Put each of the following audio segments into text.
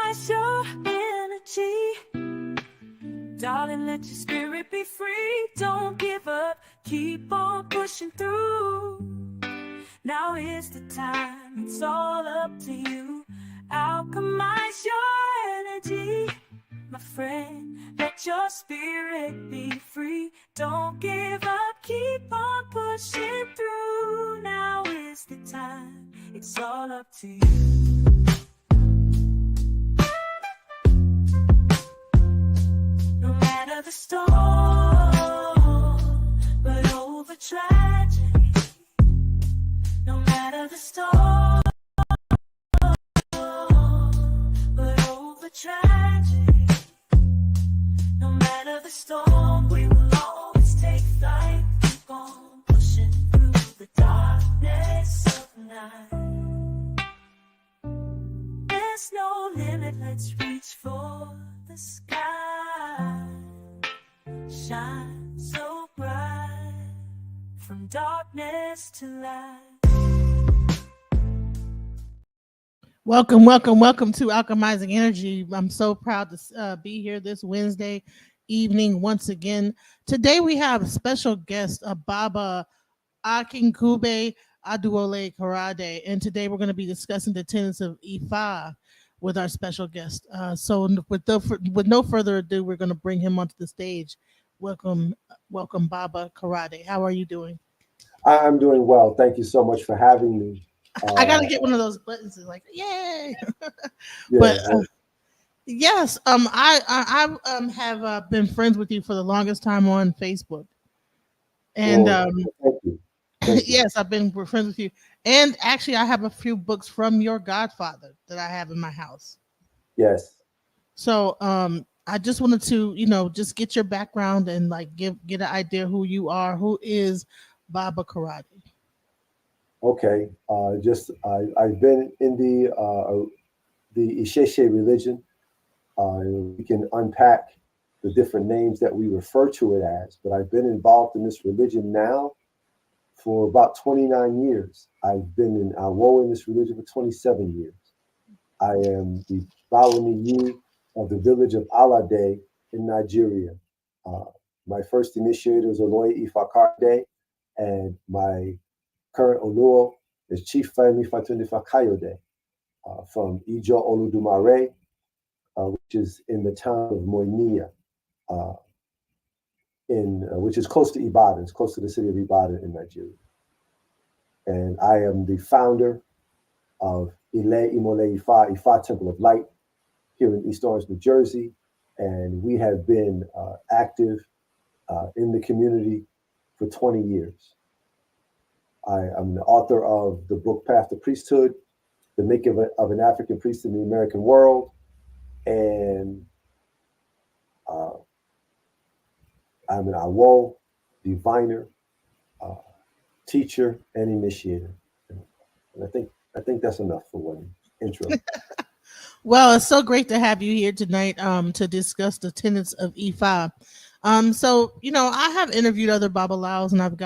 compromise your energy. Darling, let your spirit be free. Don't give up, keep on pushing through. Now is the time, it's all up to you. Alchemize your energy, my friend. Let your spirit be free. Don't give up, keep on pushing through. Now is the time, it's all up to you. No matter the storm, but over tragedy. No matter the storm, but over tragedy. No matter the storm, we will always take flight. Keep on pushing through the darkness of night. There's no limit, let's reach for the sky. Shine so bright, from darkness to light. Welcome to Alchemizing Energy. I'm so proud to be here this Wednesday evening once again. Today we have a special guest, Baba Akinkugbe Oduwole Karade, and today we're going to be discussing the tenets of Ifa with our special guest. So with no further ado, we're going to bring him onto the stage. Welcome, Baba Karade. How are you doing? I'm doing well. Thank you so much for having me. I gotta get one of those buttons, like yay! Yeah, But yes, I have been friends with you for the longest time on Facebook, and thank you. Thank you. yes, I've been friends with you. And actually, I have a few books from your godfather that I have in my house. Yes. So I just wanted to, just get your background and like get an idea who you are. Who is Baba Karade? Okay. I've been in the Isheshe religion. We can unpack the different names that we refer to it as, but I've been involved in this religion now for about 29 years. I've been in Awo in this religion for 27 years. I am the Gbawoniyi of the village of Alade in Nigeria. My first initiator is Oloye Ifa Karade, and my current Oluo is Chief Fayemi Fakayode from Ijo Oludumare, which is in the town of Moinia, which is close to Ibadan. It's close to the city of Ibadan in Nigeria. And I am the founder of Ile Imole Ifa, Ifa Temple of Light here in East Orange, New Jersey. And we have been active in the community for 20 years. I'm the author of the book Path to Priesthood, The Making of an African Priest in the American World. And I'm an Awo, diviner, teacher, and initiator. And I think that's enough for one intro. Well, it's so great to have you here tonight to discuss the tenets of Ifa. So, I have interviewed other Babalaos and I've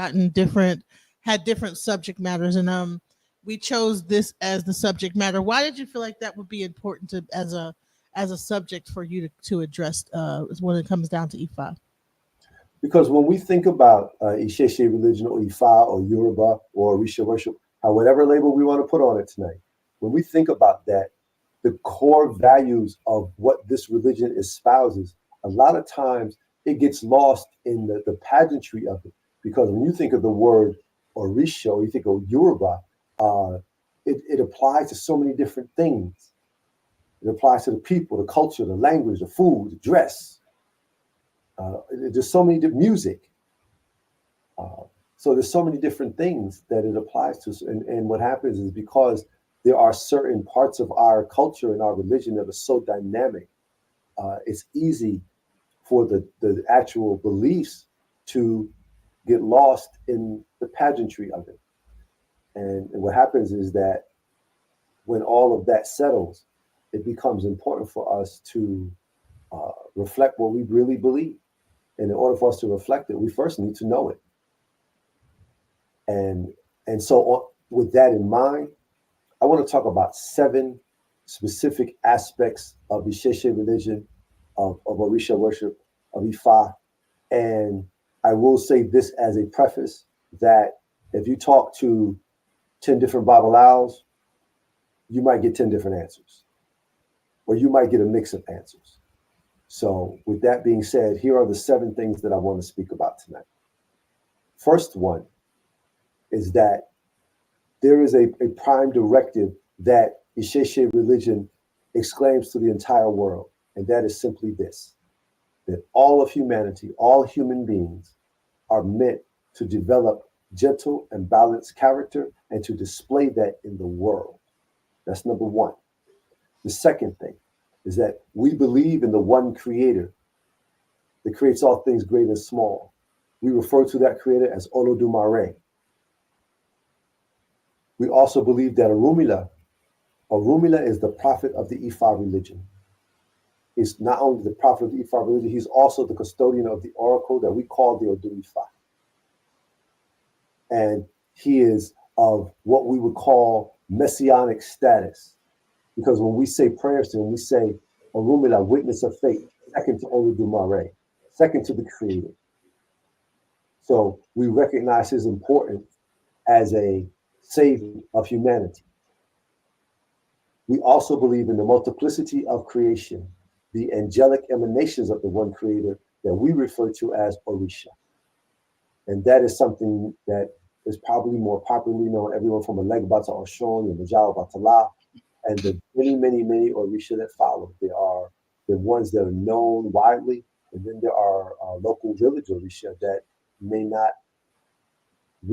had different subject matters, and we chose this as the subject matter. Why did you feel like that would be important as a subject for you to address when it comes down to Ifa? Because when we think about Isheshe religion or Ifa or Yoruba or Orisha worship, whatever label we want to put on it tonight, when we think about that, the core values of what this religion espouses, a lot of times it gets lost in the pageantry of it. Because when you think of the word Orisha, or you think of Yoruba, it applies to so many different things. It applies to the people, the culture, the language, the food, the dress. There's so many different music. So there's so many different things that it applies to. And what happens is because there are certain parts of our culture and our religion that are so dynamic, it's easy for the actual beliefs to get lost in the pageantry of it. And what happens is that when all of that settles, it becomes important for us to reflect what we really believe. And in order for us to reflect it, we first need to know it. And so with that in mind, I want to talk about 7 specific aspects of Isheshe religion, of Orisha worship, of Ifa. And I will say this as a preface, that if you talk to 10 different Babalawos, you might get 10 different answers, or you might get a mix of answers. So with that being said, here are the 7 things that I want to speak about tonight. First one is that there is a prime directive that Isheshe religion exclaims to the entire world, and that is simply this: that all of humanity, all human beings, are meant to develop gentle and balanced character and to display that in the world. That's number one. The second thing is that we believe in the one creator that creates all things great and small. We refer to that creator as Olodumare. We also believe that Orunmila is the prophet of the Ifa religion. He's not only the prophet of the Ifa religion, he's also the custodian of the oracle that we call the Odu Ifa. And he is of what we would call messianic status. Because when we say prayers to him, we say Orunmila, witness of faith, second to Olodumare, second to the creator. So we recognize his importance as a savior of humanity. We also believe in the multiplicity of creation, the angelic emanations of the one creator that we refer to as Orisha. And that is something that is probably more popularly known, everyone from Alegbata Oshun and Majao Batala, and the many, many, many Orisha that follow. There are the ones that are known widely, and then there are local village Orisha that we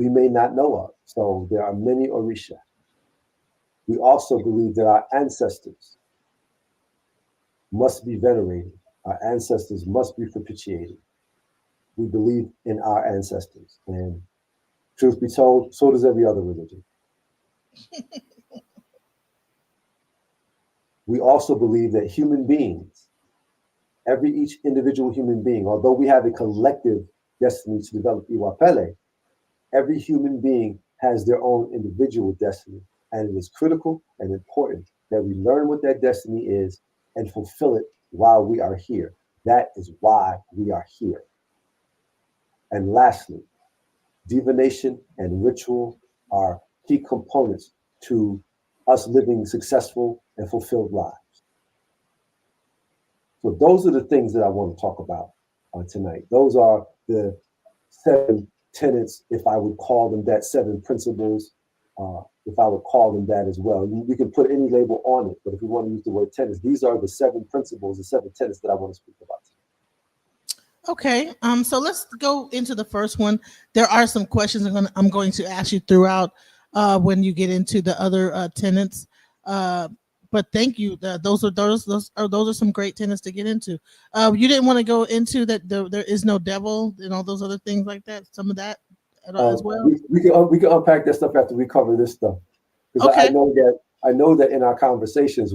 may not know of. So there are many Orisha. We also believe that our ancestors must be venerated. Our ancestors must be propitiated. We believe in our ancestors. And truth be told, so does every other religion. We also believe that human beings, each individual human being, although we have a collective destiny to develop Iwapele, every human being has their own individual destiny. And it is critical and important that we learn what that destiny is and fulfill it while we are here. That is why we are here. And lastly, divination and ritual are key components to us living successful and fulfilled lives. So those are the things that I want to talk about tonight. Those are the 7 tenets, if I would call them that, 7 principles, if I would call them that as well. We can put any label on it, but if we want to use the word tenets, these are the 7 principles, the 7 tenets that I want to speak about tonight. Okay, so let's go into the first one. There are some questions I'm going to ask you throughout when you get into the other tenets. But thank you. Those are some great tenets to get into. You didn't want to go into that there is no devil and all those other things like that. Some of that as well. We can unpack that stuff after we cover this stuff. Because okay. I know that in our conversations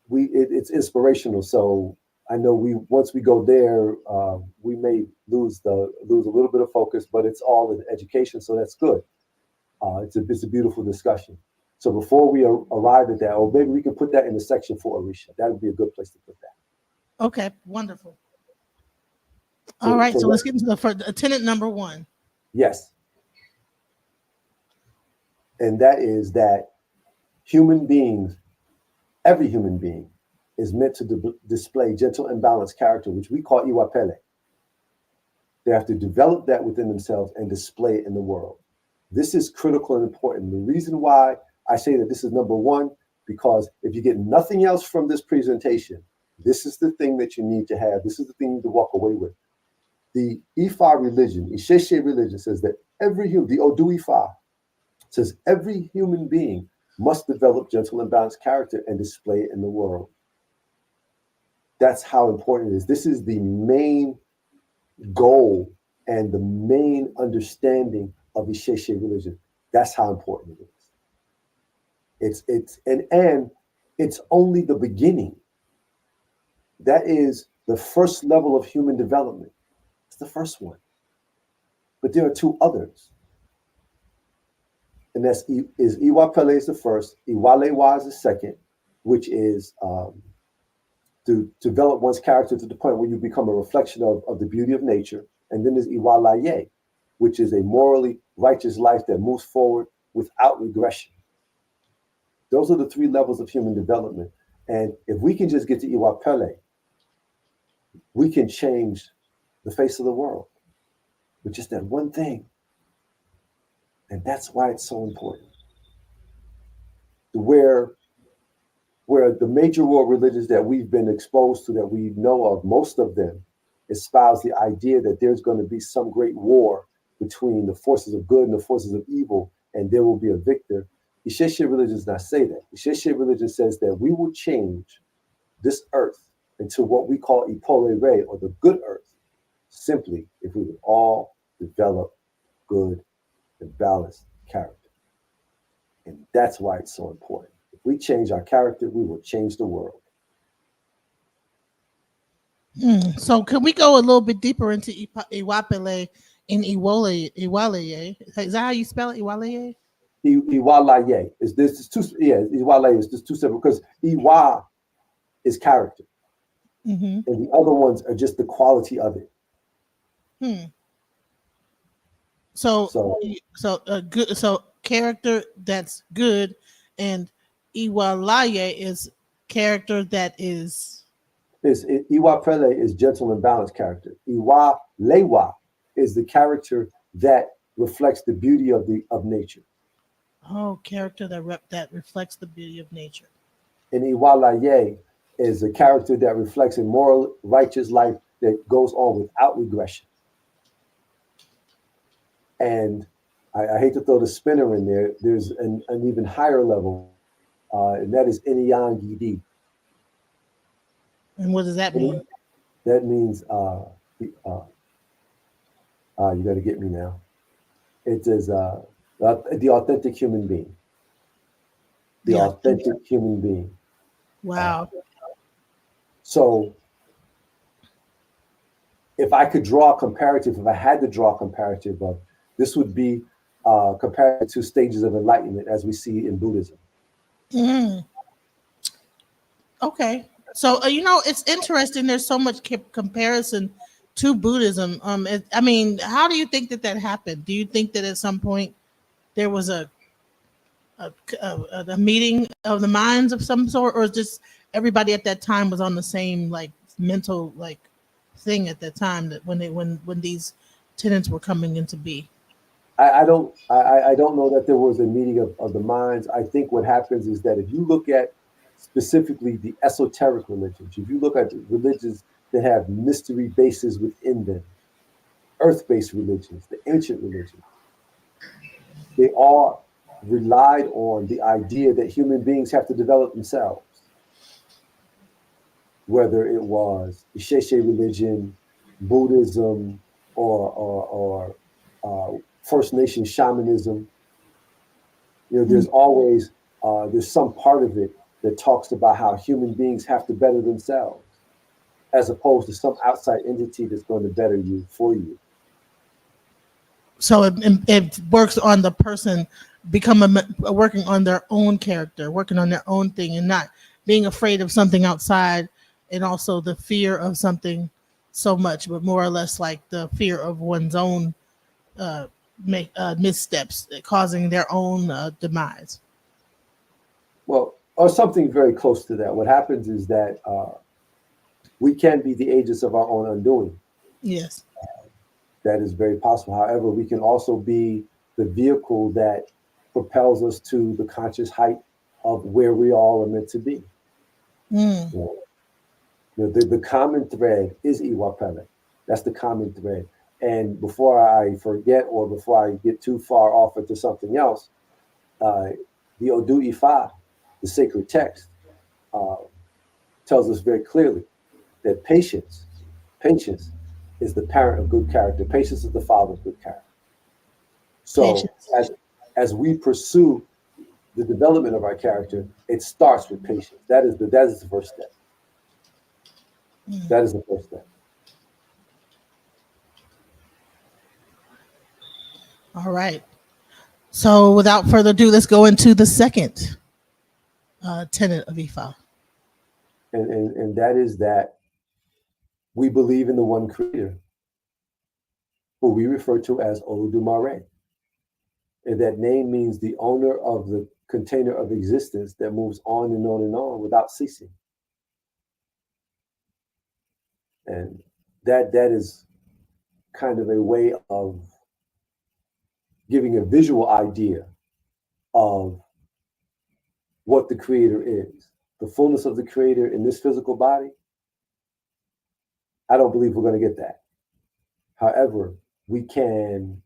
it's inspirational. So I know once we go there, we may lose a little bit of focus, but it's all in education, so that's good. It's a beautiful discussion. So before we arrive at that, or maybe we can put that in the section for Orisha. That would be a good place to put that. Okay, wonderful. All right, so let's get into the tenet number 1. Yes. And that is that human beings, every human being, is meant to display gentle and balanced character, which we call Iwapele. They have to develop that within themselves and display it in the world. This is critical and important. The reason why I say that this is number 1, because if you get nothing else from this presentation, this is the thing that you need to have. This is the thing you need to walk away with. The Ifa religion, Isheshe religion, says that the Odu Ifa says every human being must develop gentle and balanced character and display it in the world. That's how important it is. This is the main goal and the main understanding of Isheshe religion. That's how important it is. It's only the beginning. That is the first level of human development. It's the first one. But there are 2 others. and is Iwa Pele is the first, Iwalewa is the second, which is to develop one's character to the point where you become a reflection of the beauty of nature. And then there's Iwalaye, which is a morally righteous life that moves forward without regression. Those are the three levels of human development. And if we can just get to Iwa Pele, we can change the face of the world with just that one thing. And that's why it's so important. Where the major world religions that we've been exposed to, that we know of, most of them espouse the idea that there's going to be some great war between the forces of good and the forces of evil, and there will be a victor. Isheshe religion does not say that. Isheshe religion says that we will change this earth into what we call Ipole Re, or the good earth, simply if we would all develop good and balanced character. And that's why it's so important. If we change our character, we will change the world. So can we go a little bit deeper into Iwapele and Iwalaye? Is that how you spell it, Iwalaye? Iwalaye is this is two, yeah, Iwalaye is just two separate, because Iwa is character. And the other ones are just the quality of it. So good. So character that's good, and Iwalaye is character that is. Iwa Pele is gentle and balanced character. Iwa Lewa is the character that reflects the beauty of nature. Oh, character that reflects the beauty of nature. And Iwalaye is a character that reflects a moral, righteous life that goes on without regression. And I hate to throw the spinner in there. There's an even higher level, and that is Inyangidi. And what does that mean? That means, you got to get me now. It is the authentic human being. The authentic human being. Wow. So if I could draw a comparative, if I had to draw a comparative of, this would be compared to stages of enlightenment as we see in Buddhism. Okay. So, it's interesting. There's so much comparison to Buddhism. I mean, how do you think that happened? Do you think that at some point there was a meeting of the minds of some sort, or just everybody at that time was on the same mental thing at that time, that when these tenets were coming into being? I don't know that there was a meeting of the minds. I think what happens is that if you look at specifically the esoteric religions, if you look at the religions that have mystery bases within them, earth-based religions, the ancient religions, they all relied on the idea that human beings have to develop themselves. Whether it was Isheshe religion, Buddhism, or First Nation shamanism, there's always there's some part of it that talks about how human beings have to better themselves, as opposed to some outside entity that's going to better you for you. So it works on the person working on their own character, working on their own thing, and not being afraid of something outside, and also the fear of something so much, but more or less like the fear of one's own missteps causing their own demise. Well, or something very close to that. What happens is that we can be the agents of our own undoing. Yes. That is very possible. However, we can also be the vehicle that propels us to the conscious height of where we all are meant to be. The common thread is Iwapele. That's the common thread. And before I forget, or before I get too far off into something else, the Odu Ifa, the sacred text, tells us very clearly that patience is the parent of good character. Patience is the father of good character. So as we pursue the development of our character, it starts with patience. That is the first step. That is the first step. All right. So without further ado, let's go into the second tenet of Ifa. And that is that we believe in the one creator, who we refer to as Olodumare. And that name means the owner of the container of existence that moves on and on and on without ceasing. And that is kind of a way of giving a visual idea of what the creator is. The fullness of the creator in this physical body, I don't believe we're going to get that. However, we can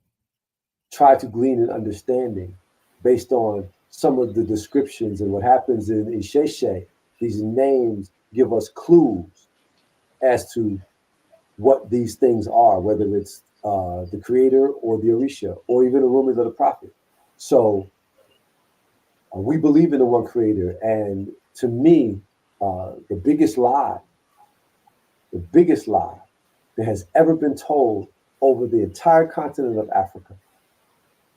try to glean an understanding based on some of the descriptions and what happens in Isheshe. These names give us clues as to what these things are, whether it's the creator or the Orisha, or even Orumila the prophet. So we believe in the one creator. And to me, the biggest lie that has ever been told over the entire continent of Africa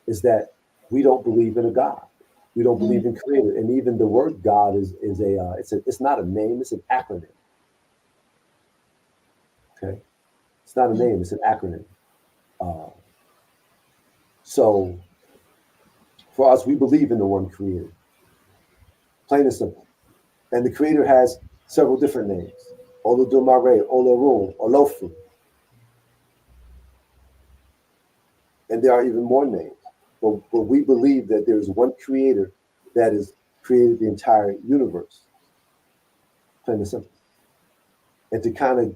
is that we don't believe in a God. We don't believe in creator. And even the word God it's not a name, it's an acronym. Okay. It's not a name, it's an acronym. So for us, we believe in the one creator. Plain and simple. And the creator has several different names. Olodumare, Olorun, Olofu. And there are even more names. But we believe that there's one creator that has created the entire universe. Plain and simple. And to kind of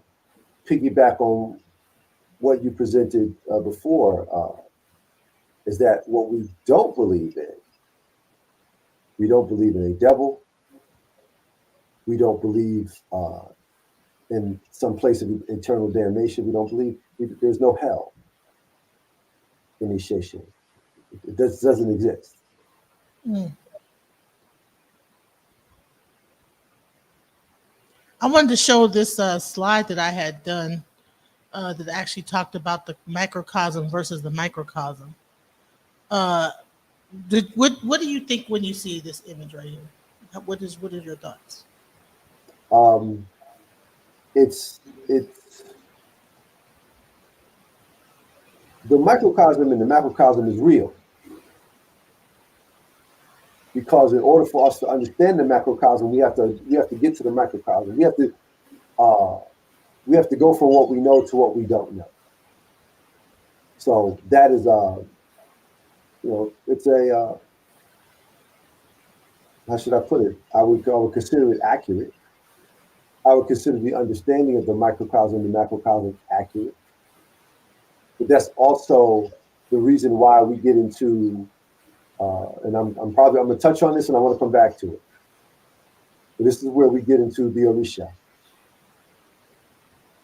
piggyback on what you presented before, is that what we don't believe in, we don't believe in a devil. We don't believe in some place of eternal damnation. We don't believe there's no hell in Isheshe. It doesn't exist. I wanted to show this slide that I had done that actually talked about the macrocosm versus the microcosm. What do you think when you see this image right here? What are your thoughts? It's the microcosm and the macrocosm is real, because in order for us to understand the macrocosm, we have to get to the microcosm. We have to go from what we know to what we don't know. So that is it's a how should I put it? I would consider it accurate. I would consider the understanding of the microcosm and macrocosm accurate. But that's also the reason why we get into, and I'm going to touch on this and I want to come back to it. But this is where we get into the Orisha.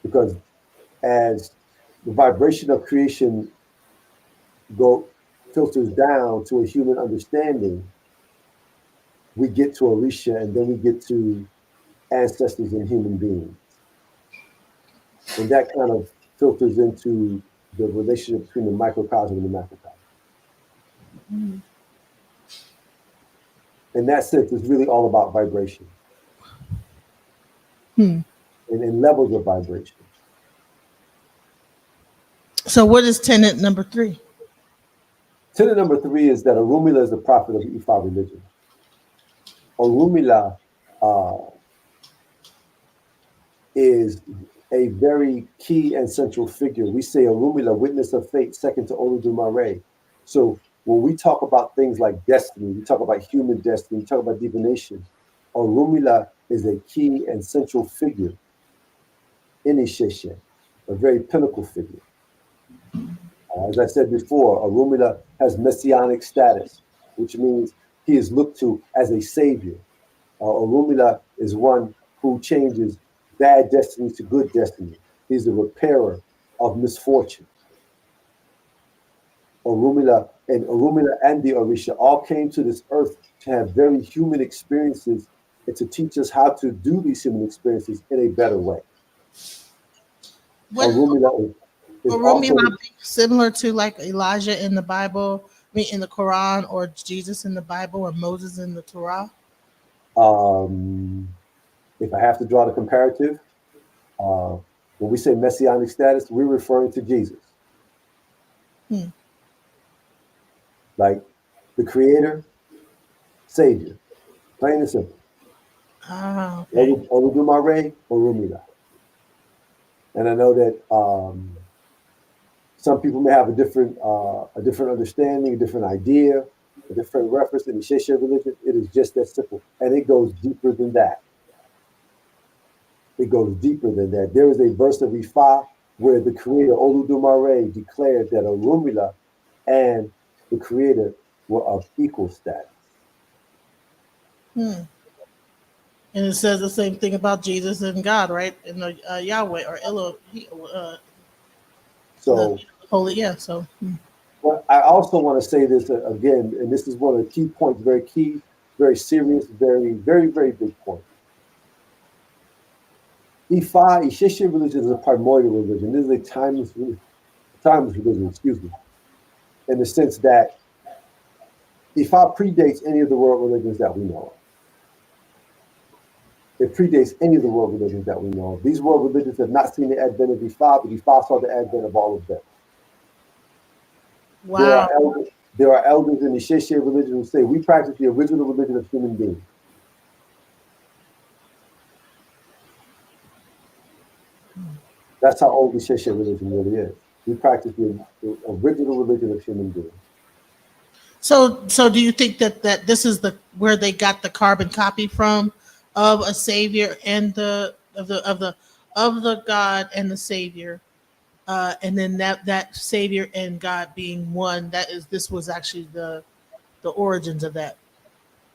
Because as the vibration of creation filters down to a human understanding, we get to Orisha, and then we get to ancestors and human beings. And that kind of filters into the relationship between the microcosm and the macrocosm. In that sense, it's really all about vibration and levels of vibration. So what is tenet number 3? Tenet number 3 is that Orumila is the prophet of Ifa religion. Orumila is a very key and central figure. We say Orumila, witness of fate, second to Olodumare. So when we talk about things like destiny, we talk about human destiny, we talk about divination, Orumila is a key and central figure in Isheshe, a very pinnacle figure. As I said before, Orumila has messianic status, which means he is looked to as a savior. Orumila is one who changes bad destiny to good destiny. He's the repairer of misfortune. Orumila and the Orisha all came to this earth to have very human experiences and to teach us how to do these human experiences in a better way. Orumila is also similar to like Elijah in the Bible, mean, in the Quran, or Jesus in the Bible, or Moses in the Torah? If I have to draw the comparative, when we say messianic status, we're referring to Jesus. Like the creator, savior, plain and simple. Okay. Oludumare Orumila. And I know that some people may have a different understanding, a different idea, a different reference in the Sheshe religion. It is just that simple. And it goes deeper than that. It goes deeper than that. There is a verse of Ifa where the creator, Oludumare, declared that Orumila and the creator were of equal status. And it says the same thing about Jesus and God, right? In the Yahweh or So, holy, yeah. So, but I also want to say this again, and this is one of the key points, very key, very serious, very, very, very big point. Ifa, Isheshe religion is a primordial religion. This is a timeless religion, excuse me, in the sense that Ifa predates any of the world religions that we know of. It predates any of the world religions that we know of. These world religions have not seen the advent of Ifa, but Ifa saw the advent of all of them. wow. There are elders in the Sheshe religion who say we practice the original religion of human beings. That's how old the Sheshe religion really is. We practice the original religion of human beings. So do you think that this is where they got the carbon copy from of a savior and the God and the savior, and then that savior and God being one? This was actually the origins of that.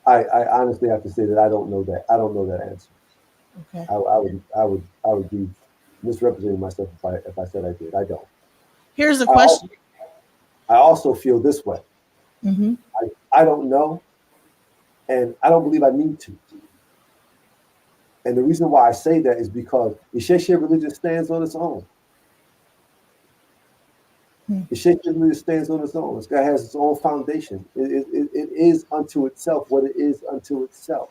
I honestly have to say that I don't know that. I don't know that answer. Okay. I would be misrepresenting myself if I said I did. I don't. Here's the question. I also feel this way. I don't know, and I don't believe I need to. And the reason why I say that is because the Isheshe religion stands on its own. The Isheshe religion stands on its own. It has its own foundation. It is unto itself what it is unto itself.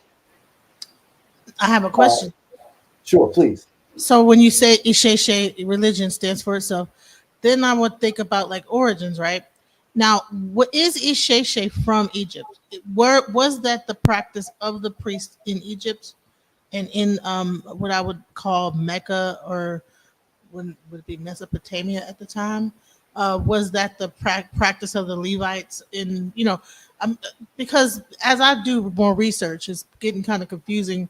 I have a question. Sure, please. So when you say Isheshe religion stands for itself, then I would think about like origins, right? Now, what is Isheshe from Egypt? Where was that the practice of the priest in Egypt and in what I would call Mecca, or would it be Mesopotamia at the time? Was that the practice of the Levites in, because as I do more research, it's getting kind of confusing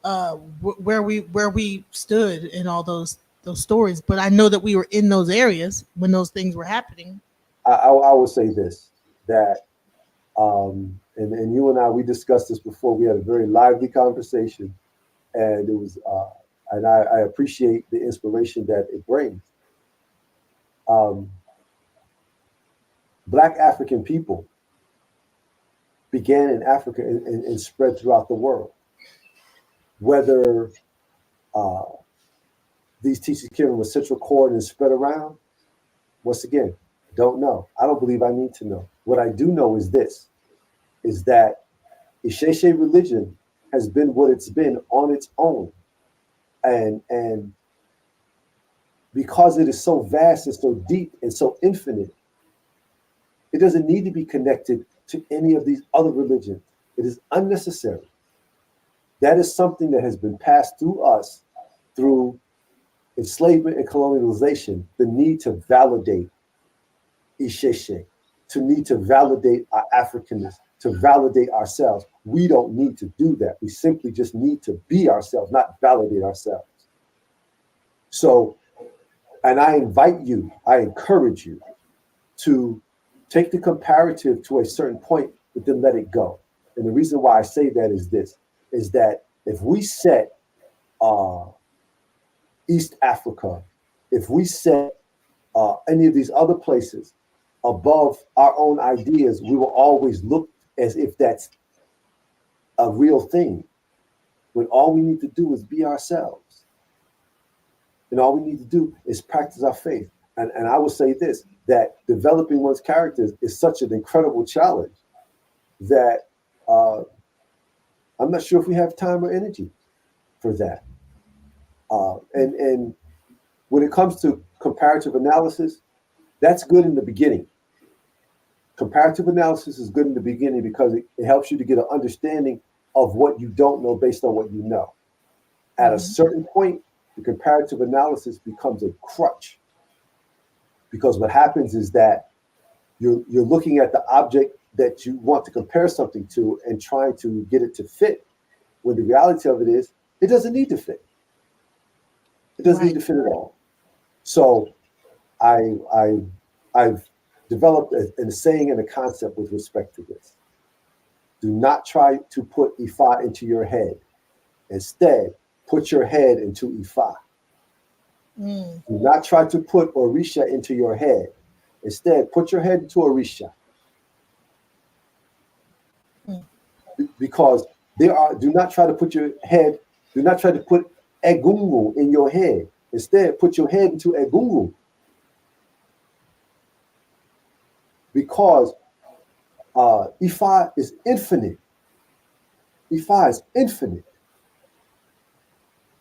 where we stood in all those stories. But I know that we were in those areas when those things were happening. I will say this, that and you and I, we discussed this before. We had a very lively conversation, and it was and I appreciate the inspiration that it brings. Black African people began in Africa and spread throughout the world. Whether these teachings came from a central core and spread around, once again, don't know. I don't believe I need to know. What I do know is this, is that Isheshe religion has been what it's been on its own. And because it is so vast and so deep and so infinite, it doesn't need to be connected to any of these other religions. It is unnecessary. That is something that has been passed through us through enslavement and colonialization, the need to validate Isheshe, to need to validate our Africanness, to validate ourselves. We don't need to do that. We simply just need to be ourselves, not validate ourselves. So, and I invite you, I encourage you to take the comparative to a certain point, but then let it go. And the reason why I say that is this, is that if we set East Africa, if we set any of these other places above our own ideas, we will always look as if that's a real thing, when all we need to do is be ourselves. And all we need to do is practice our faith. And I will say this, that developing one's characters is such an incredible challenge that I'm not sure if we have time or energy for that. And when it comes to comparative analysis, that's good in the beginning. Comparative analysis is good in the beginning because it helps you to get an understanding of what you don't know based on what you know. At a certain point, the comparative analysis becomes a crutch, because what happens is that you're looking at the object that you want to compare something to and trying to get it to fit, when the reality of it is it doesn't need to fit. It doesn't need to fit at all. So I've developed a saying and a concept with respect to this. Do not try to put Ifa into your head. Instead, put your head into Ifa. Do not try to put Orisha into your head. Instead, put your head into Orisha. Because do not try to put Egungun in your head. Instead, put your head into Egungun. Because Ifa is infinite. Ifa is infinite.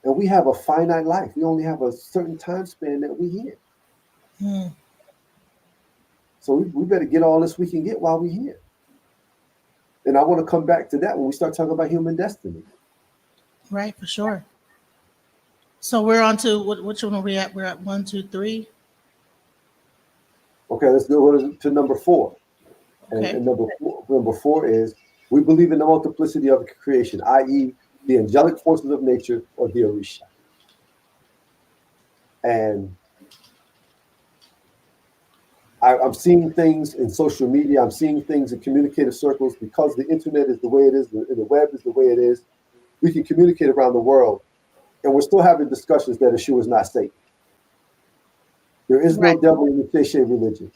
And we have a finite life. We only have a certain time span that we here. So we better get all this we can get while we're here. And I want to come back to that when we start talking about human destiny. Right, for sure. So we're on to which one are we at? We're at 1, 2, 3. Okay, let's go to number 4. Okay. And number four is, we believe in the multiplicity of creation, i.e., the angelic forces of nature, or the Orisha. And I'm seeing things in social media. I'm seeing things in communicative circles. Because the internet is the way it is, the web is the way it is, we can communicate around the world. And we're still having discussions that Yeshua is not Satan. There is no devil in the Sheshe religion.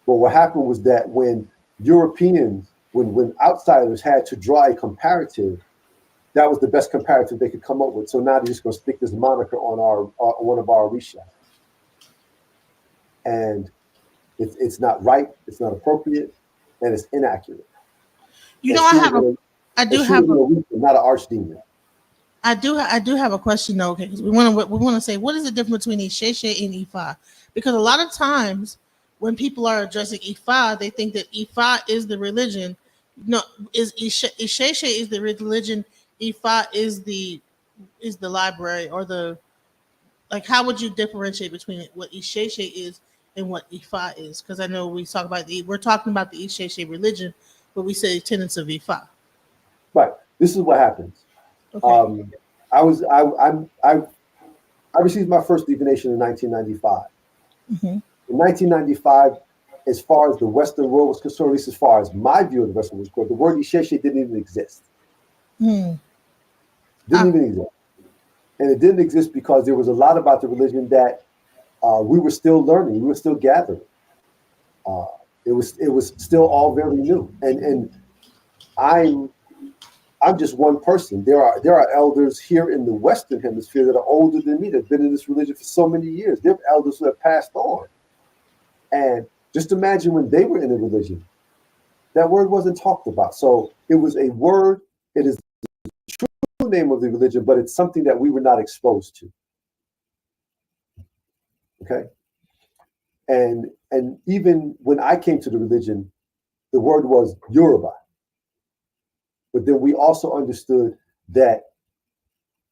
But what happened was that when Europeans, when outsiders had to draw a comparative, that was the best comparative they could come up with. So now they're just going to stick this moniker on one of our Orisha. And it's not right, it's not appropriate, and it's inaccurate. You know, I do have not an archdemon. I do have a question though, okay? Because we want to say, what is the difference between Isheshe and Ifa? Because a lot of times when people are addressing Ifa, they think that Ifa is the religion. No, Isheshe is the religion. Ifa is the library, or the, like, how would you differentiate between what Isheshe is and what Ifa is? Because I know we're talking about the Isheshe religion, but we say tenets of Ifa. Right. This is what happens. Okay. I received my first divination in 1995. Mm-hmm. In 1995, as far as the Western world was concerned, at least as far as my view of the Western world was concerned, the word Isheshe didn't even exist. Didn't even exist. And it didn't exist because there was a lot about the religion that we were still learning, we were still gathering. It was still all very new. And I'm just one person. There are elders here in the Western Hemisphere that are older than me, that have been in this religion for so many years. There are elders who have passed on. And just imagine when they were in the religion, that word wasn't talked about. So it was a word, it is the true name of the religion, but it's something that we were not exposed to. Okay? And even when I came to the religion, the word was Yoruba. But then we also understood that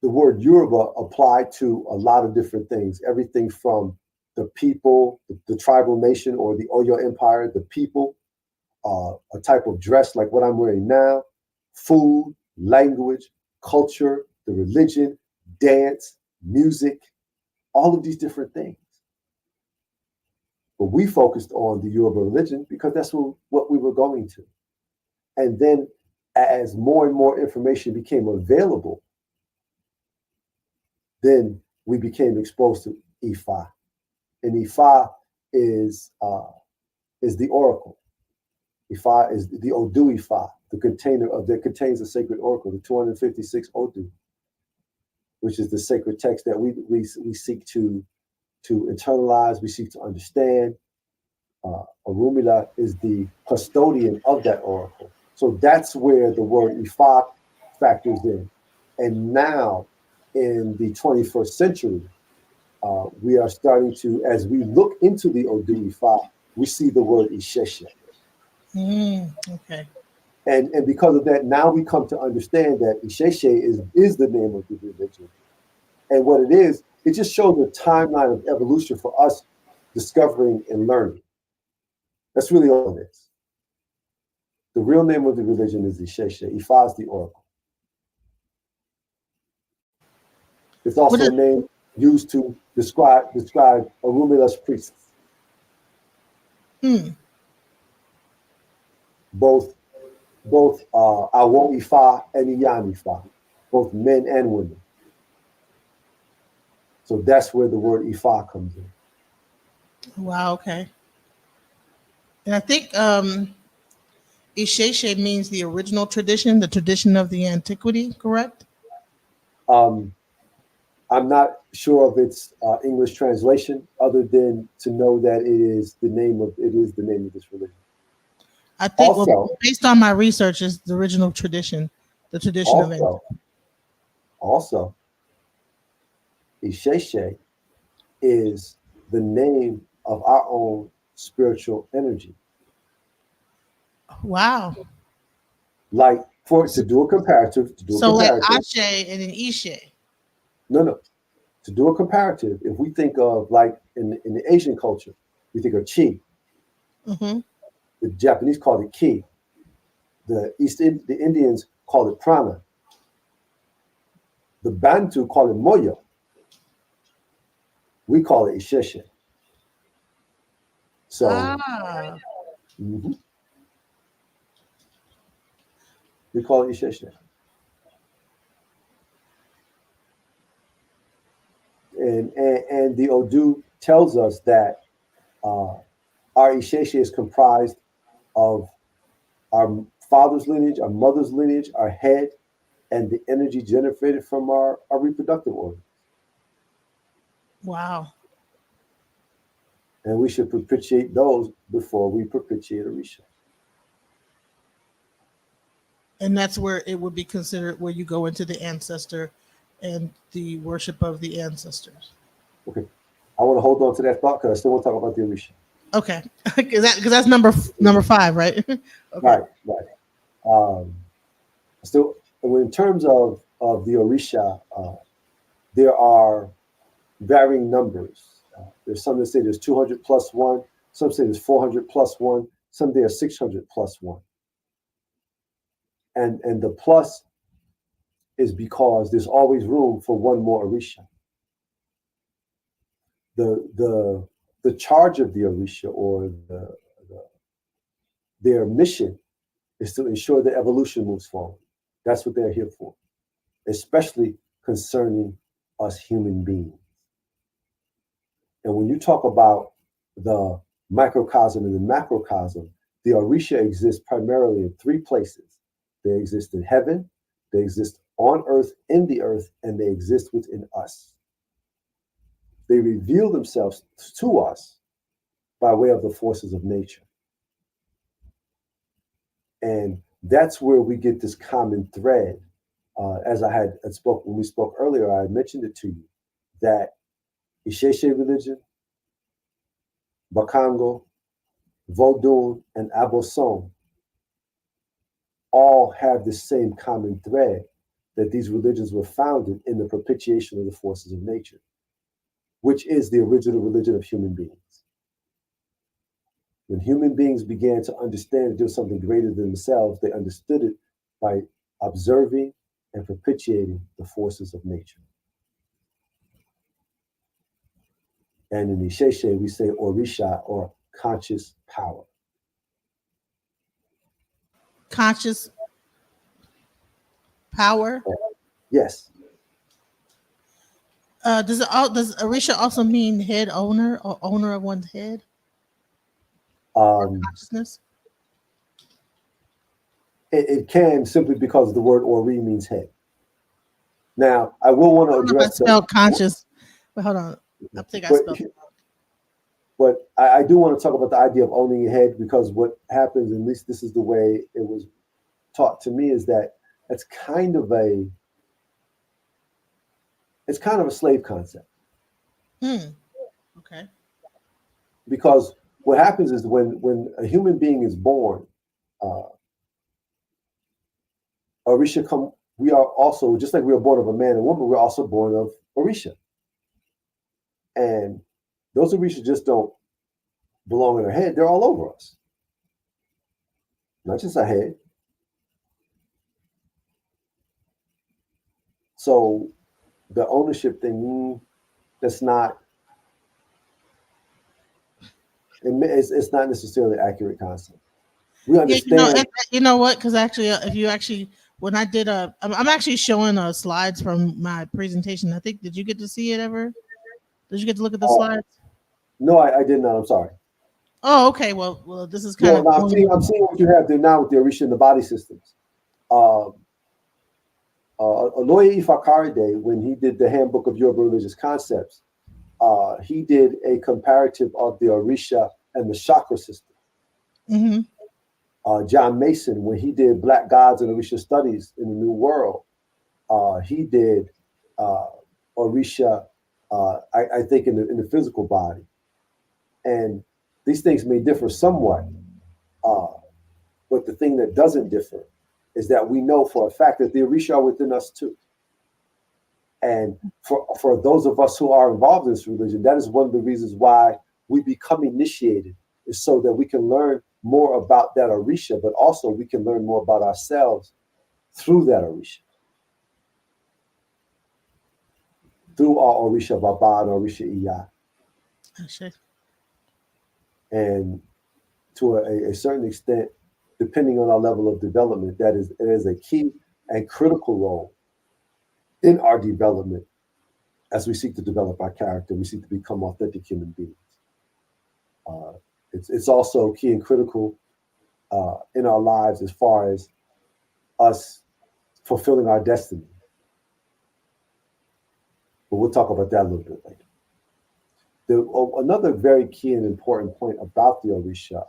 the word Yoruba applied to a lot of different things, everything from the people, the tribal nation or the Oyo Empire, the people, a type of dress like what I'm wearing now, food, language, culture, the religion, dance, music, all of these different things. But we focused on the Yoruba religion because that's what we were going to. And then as more and more information became available, then we became exposed to Ifa. And Ifa is the oracle. Ifa is the Odu Ifa, the container that contains the sacred oracle, the 256 Odu, which is the sacred text that we seek to to internalize, we seek to understand. Orunmila is the custodian of that oracle. So that's where the word Ifa factors in. And now in the 21st century, we are starting to, as we look into the Odu Ifa, we see the word Isheshe. Okay. And because of that, now we come to understand that Isheshe is the name of the religion. And what it is, it just shows the timeline of evolution for us discovering and learning. That's really all it is. The real name of the religion is Isheshe. Ifa is the oracle. It's also a name used to describe Orunmila's priests. Both Awo Ifa and Iyan Ifa, both men and women. So that's where the word Ifa comes in. Wow, okay. And I think Isheshe means the original tradition, the tradition of the antiquity, correct? I'm not sure of its English translation, other than to know that it is the name of this religion. I think, also, based on my research, is the original tradition, the tradition of antiquity. Also, Isheshe is the name of our own spiritual energy. Wow. Like, to do a comparative. Like Ashe and an Ishe. No. To do a comparative, if we think of, like, in the Asian culture, we think of Chi. Mm-hmm. The Japanese call it Ki. The Indians call it Prana. The Bantu call it Moyo. We call it Isheshe. So, we call it Isheshe. And the Odu tells us that our Isheshe is comprised of our father's lineage, our mother's lineage, our head, and the energy generated from our reproductive organs. Wow. And we should propitiate those before we propitiate Orisha. And that's where it would be considered, where you go into the ancestor and the worship of the ancestors. Okay. I want to hold on to that thought because I still want to talk about the Orisha. Okay. Because that's number 5, right? Okay. Right. So in terms of the Orisha, there are varying numbers. There's some that say there's 200 plus 1, some say there's 400 plus 1, some there are 600 plus 1. And the plus is because there's always room for one more Orisha. The charge of the Orisha, or their mission, is to ensure that evolution moves forward. That's what they're here for, especially concerning us human beings. And when you talk about the microcosm and the macrocosm, the Orisha exists primarily in 3 places. They exist in heaven, they exist on earth, in the earth, and they exist within us. They reveal themselves to us by way of the forces of nature. And that's where we get this common thread. As I had spoke when we spoke earlier, I mentioned it to you that Isheshe religion, Bakongo, Vodun, and Abosom all have the same common thread, that these religions were founded in the propitiation of the forces of nature, which is the original religion of human beings. When human beings began to understand that there was something greater than themselves, they understood it by observing and propitiating the forces of nature. And in Isheshe, we say Orisha, or conscious power. Conscious power? Yes. Does Orisha also mean head owner, or owner of one's head? Consciousness? It can, simply because the word Ori means head. Now, I will want to address spelled conscious. But hold on. I think I But, spelled it. but I do want to talk about the idea of owning your head, because what happens, at least this is the way it was taught to me, is that it's kind of a slave concept. Okay. Because what happens is when a human being is born, Orisha come. We are also, just like we are born of a man and woman, we're also born of Orisha, and those Orisha just don't belong in our head; they're all over us, not just our head. So the ownership thing, that's not. It's not necessarily an accurate concept. We Yeah, understand. you know what? Because actually, if you actually, when I did I'm actually showing slides from my presentation. I think, did you get to see it ever? Did you get to look at the Uh, slides? no, I did not. I'm sorry. Oh, okay. Well, this is kind No, of no, going. I'm seeing what you have there now with the Orisha and the body systems. Um, Oloye Ifa Karade, when he did the Handbook of Yoruba Religious Concepts, he did a comparative of the Orisha and the chakra system. Mm-hmm. John Mason, when he did Black Gods and Orisha Studies in the New World, he did Orisha, I think, in the physical body. And these things may differ somewhat, but the thing that doesn't differ is that we know for a fact that the Orisha are within us too. And for those of us who are involved in this religion, that is one of the reasons why we become initiated, is so that we can learn more about that Orisha, but also we can learn more about ourselves through that Orisha. Through our Orisha Baba and Orisha Iya. Actually. And to a certain extent, depending on our level of development, it is a key and critical role in our development as we seek to develop our character, we seek to become authentic human beings. It's also key and critical in our lives as far as us fulfilling our destiny. But we'll talk about that a little bit later. Another very key and important point about the Orisha,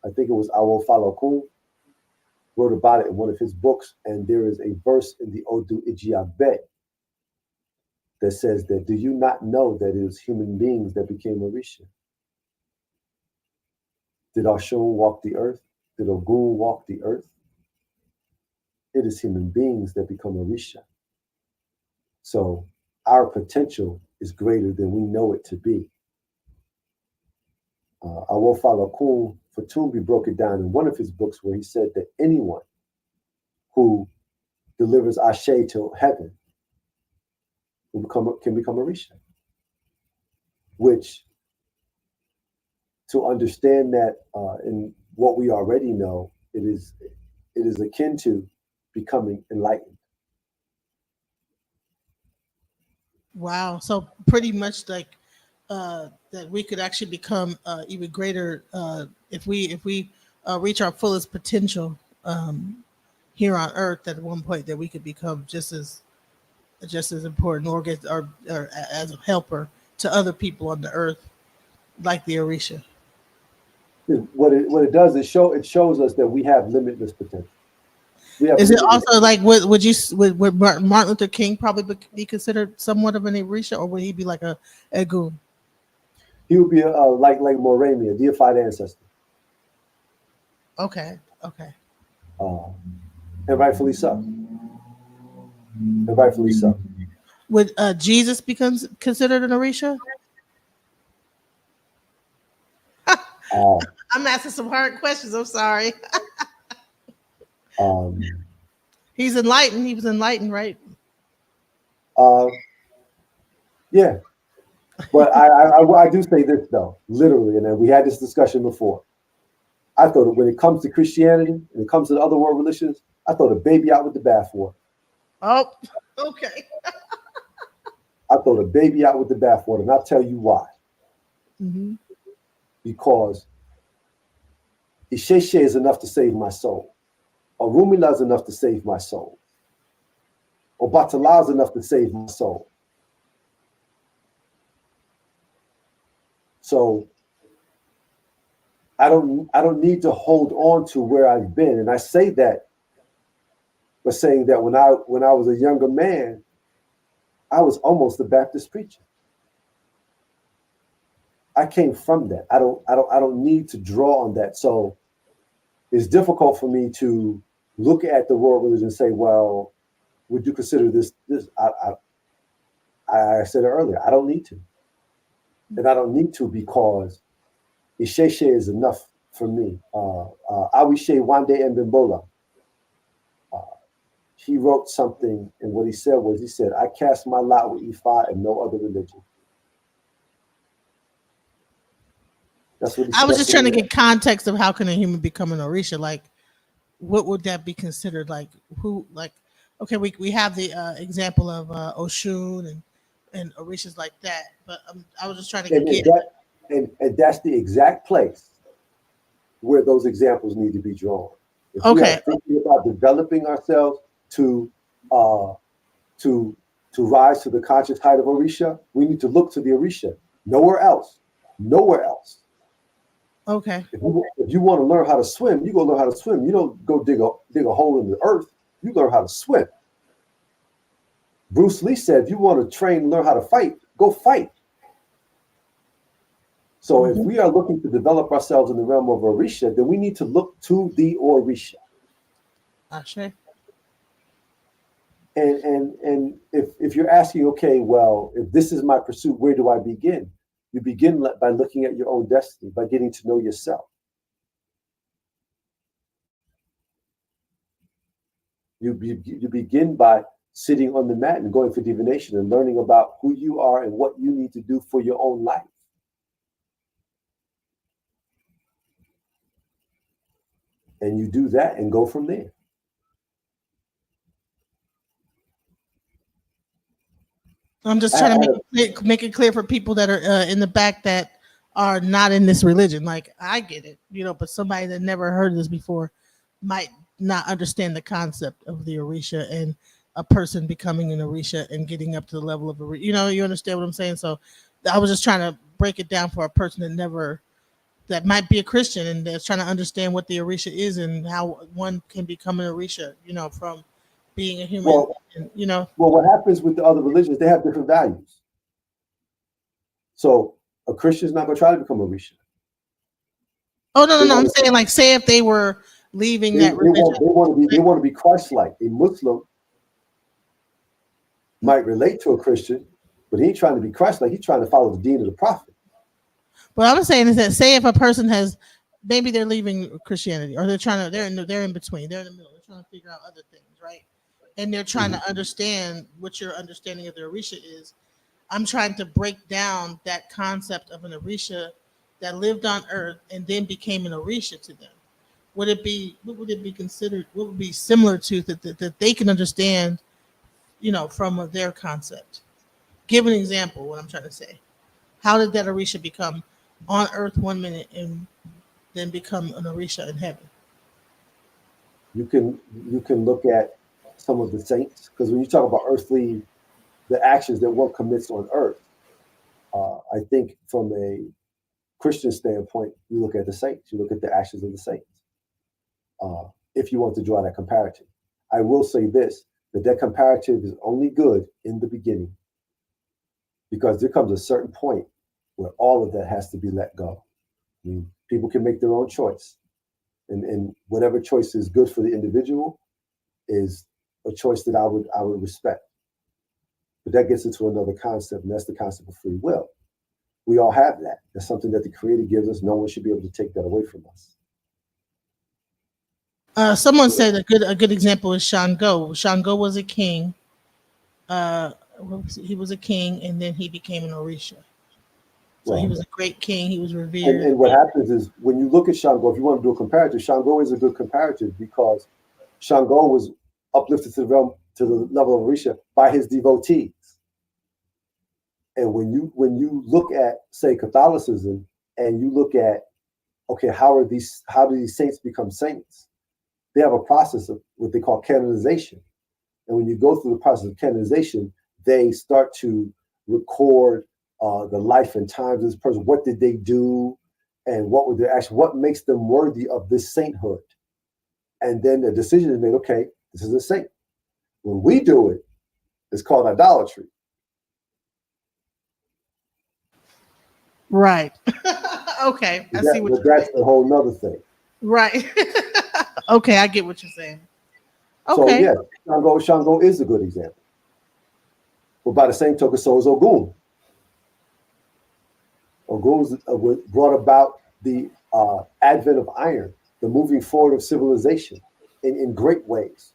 I think it was Awo Falokun wrote about it in one of his books, and there is a verse in the Odu Ijiabe that says that, do you not know that it was human beings that became Orisha? Did Oshun walk the earth? Did Ogun walk the earth? It is human beings that become Orisha. So our potential is greater than we know it to be. Awofala Fatumbi broke it down in one of his books where he said that anyone who delivers Ashe to heaven can become Orisha. Which, to understand that in what we already know, it is akin to becoming enlightened. Wow. So pretty much like that we could actually become even greater if we reach our fullest potential here on Earth. At one point, that we could become just as important, or as a helper to other people on the Earth, like the Orisha. What it does is it shows us that we have limitless potential. We have Is it limitless. also like would Martin Luther King probably be considered somewhat of an Orisha, or would he be like a Egun? He would be like Moremi, a deified ancestor. Okay. And rightfully so. And rightfully so. Would Jesus become considered an Orisha? I'm asking some hard questions. I'm sorry. He's enlightened. He was enlightened, right? Yeah. But I do say this though, literally, and we had this discussion before. I thought that when it comes to Christianity and it comes to the other world religions, I throw the baby out with the bathwater. Oh, okay. I throw the baby out with the bathwater, and I'll tell you why. Mm-hmm. Because Isheshe is enough to save my soul. Orumila is enough to save my soul. Obatala is enough to save my soul. So I don't need to hold on to where I've been. And I say that by saying that when I was a younger man, I was almost a Baptist preacher. I came from that. I don't need to draw on that. So it's difficult for me to look at the world religion and say, well, would you consider this? I said it earlier, I don't need to. And I don't need to because Isheshe is enough for me. Awishe Wande Mbembola, he wrote something, and what he said was, he said, I cast my lot with Ifa and no other religion. That's what he said. I was just trying to get context of how can a human become an Orisha? Like, what would that be considered? Like, who, like, okay, we have the example of Oshun and Orishas like that, but I was just trying to get and that's the exact place where those examples need to be drawn. If we are thinking about developing ourselves to rise to the conscious height of Orisha, we need to look to the Orisha. Nowhere else. Nowhere else. Okay. If you want to learn how to swim, you go learn how to swim. You don't go dig a hole in the earth. You learn how to swim. Bruce Lee said, if you want to train, learn how to fight, go fight. So if we are looking to develop ourselves in the realm of Orisha, then we need to look to the Orisha. Ashe. And if you're asking, okay, well, if this is my pursuit, where do I begin? You begin by looking at your own destiny, by getting to know yourself. You begin by sitting on the mat and going for divination and learning about who you are and what you need to do for your own life. And you do that and go from there. I'm just trying to make it clear for people that are in the back that are not in this religion. Like, I get it, but somebody that never heard this before might not understand the concept of the Orisha and a person becoming an Orisha and getting up to the level of Orisha. You understand what I'm saying? So I was just trying to break it down for a person that might be a Christian and that's trying to understand what the Orisha is and how one can become an Orisha, from being a human. Well, what happens with the other religions, they have different values. So a Christian is not going to try to become a Orisha. Oh, no. I'm saying, like, say if they were leaving that religion. They want to be Christ-like. A Muslim might relate to a Christian, but he ain't trying to be Christ-like. He's trying to follow the deen of the prophet. What I'm saying is that, say if a person maybe they're leaving Christianity, or they're in between, they're in the middle, they're trying to figure out other things, right? And they're trying to understand what your understanding of the Orisha is. I'm trying to break down that concept of an Orisha that lived on earth and then became an Orisha to them. What would it be considered? What would be similar to that they can understand, from their concept? Give an example. What I'm trying to say. How did that Orisha become on earth 1 minute and then become an Orisha in heaven? You can look at some of the saints, because when you talk about the actions that one commits on earth, I think from a Christian standpoint, you look at the saints, you look at the actions of the saints. If you want to draw that comparative, I will say this, that comparative is only good in the beginning, because there comes a certain point where all of that has to be let go. I mean, people can make their own choice, and whatever choice is good for the individual is a choice that I would respect. But that gets into another concept, and that's the concept of free will. We all have that. That's something that the Creator gives us. No one should be able to take that away from us. Someone said a good example is Shango. Shango was a king. He was a king, and then he became an Orisha. So he was a great king. He was revered. And what happens is, when you look at Shango, if you want to do a comparative, Shango is a good comparative, because Shango was uplifted to the level of Orisha by his devotees. And when you look at, say, Catholicism, and you look at, okay, how do these saints become saints? They have a process of what they call canonization. And when you go through the process of canonization, they start to record the life and times of this person. What did they do, and what were their actions? What makes them worthy of this sainthood? And then the decision is made. Okay, this is a saint. When we do it, it's called idolatry. Right. Okay. I see what But that's a whole nother thing. Right. Okay, I get what you're saying. So Okay. yeah, Shango is a good example. But by the same token, so is Ogun. Ogun brought about the advent of iron, the moving forward of civilization in great ways.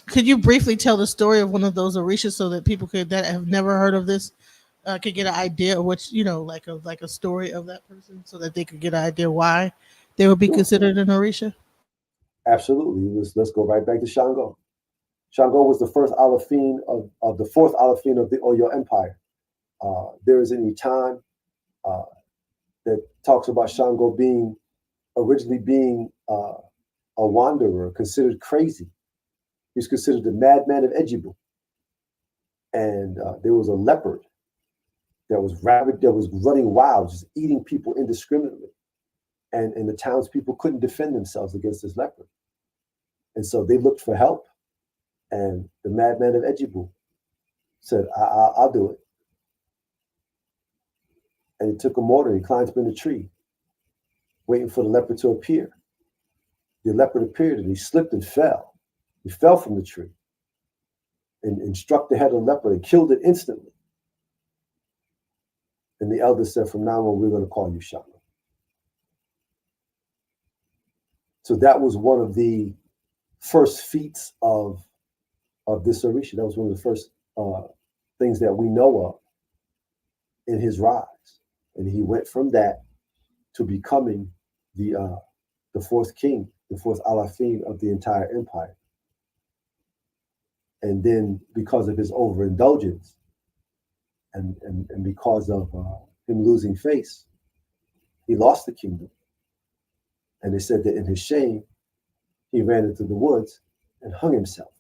Could you briefly tell the story of one of those orishas so that people that have never heard of this could get an idea of what, like a story of that person, so that they could get an idea why they would be considered an orisha? Absolutely. Let's go right back to Shango. Shango was the first Alafin of the fourth Alafin of the Oyo Empire. There is an Itan that talks about Shango originally being a wanderer, considered crazy. He was considered the madman of Ejibu. And there was a leopard that was rabid, that was running wild, just eating people indiscriminately. And the townspeople couldn't defend themselves against this leopard. And so they looked for help. And the madman of Ejibu said, I'll do it. And he took a mortar, he climbed up in a tree, waiting for the leopard to appear. The leopard appeared and he slipped and fell. He fell from the tree and struck the head of the leopard and killed it instantly. And the elder said, from now on, we're going to call you Shango. So that was one of the first feats of this Orisha. That was one of the first things that we know of in his rise. And he went from that to becoming the fourth king, the fourth Alafin of the entire empire. And then because of his overindulgence and because of him losing face, he lost the kingdom. And they said that in his shame, he ran into the woods and hung himself.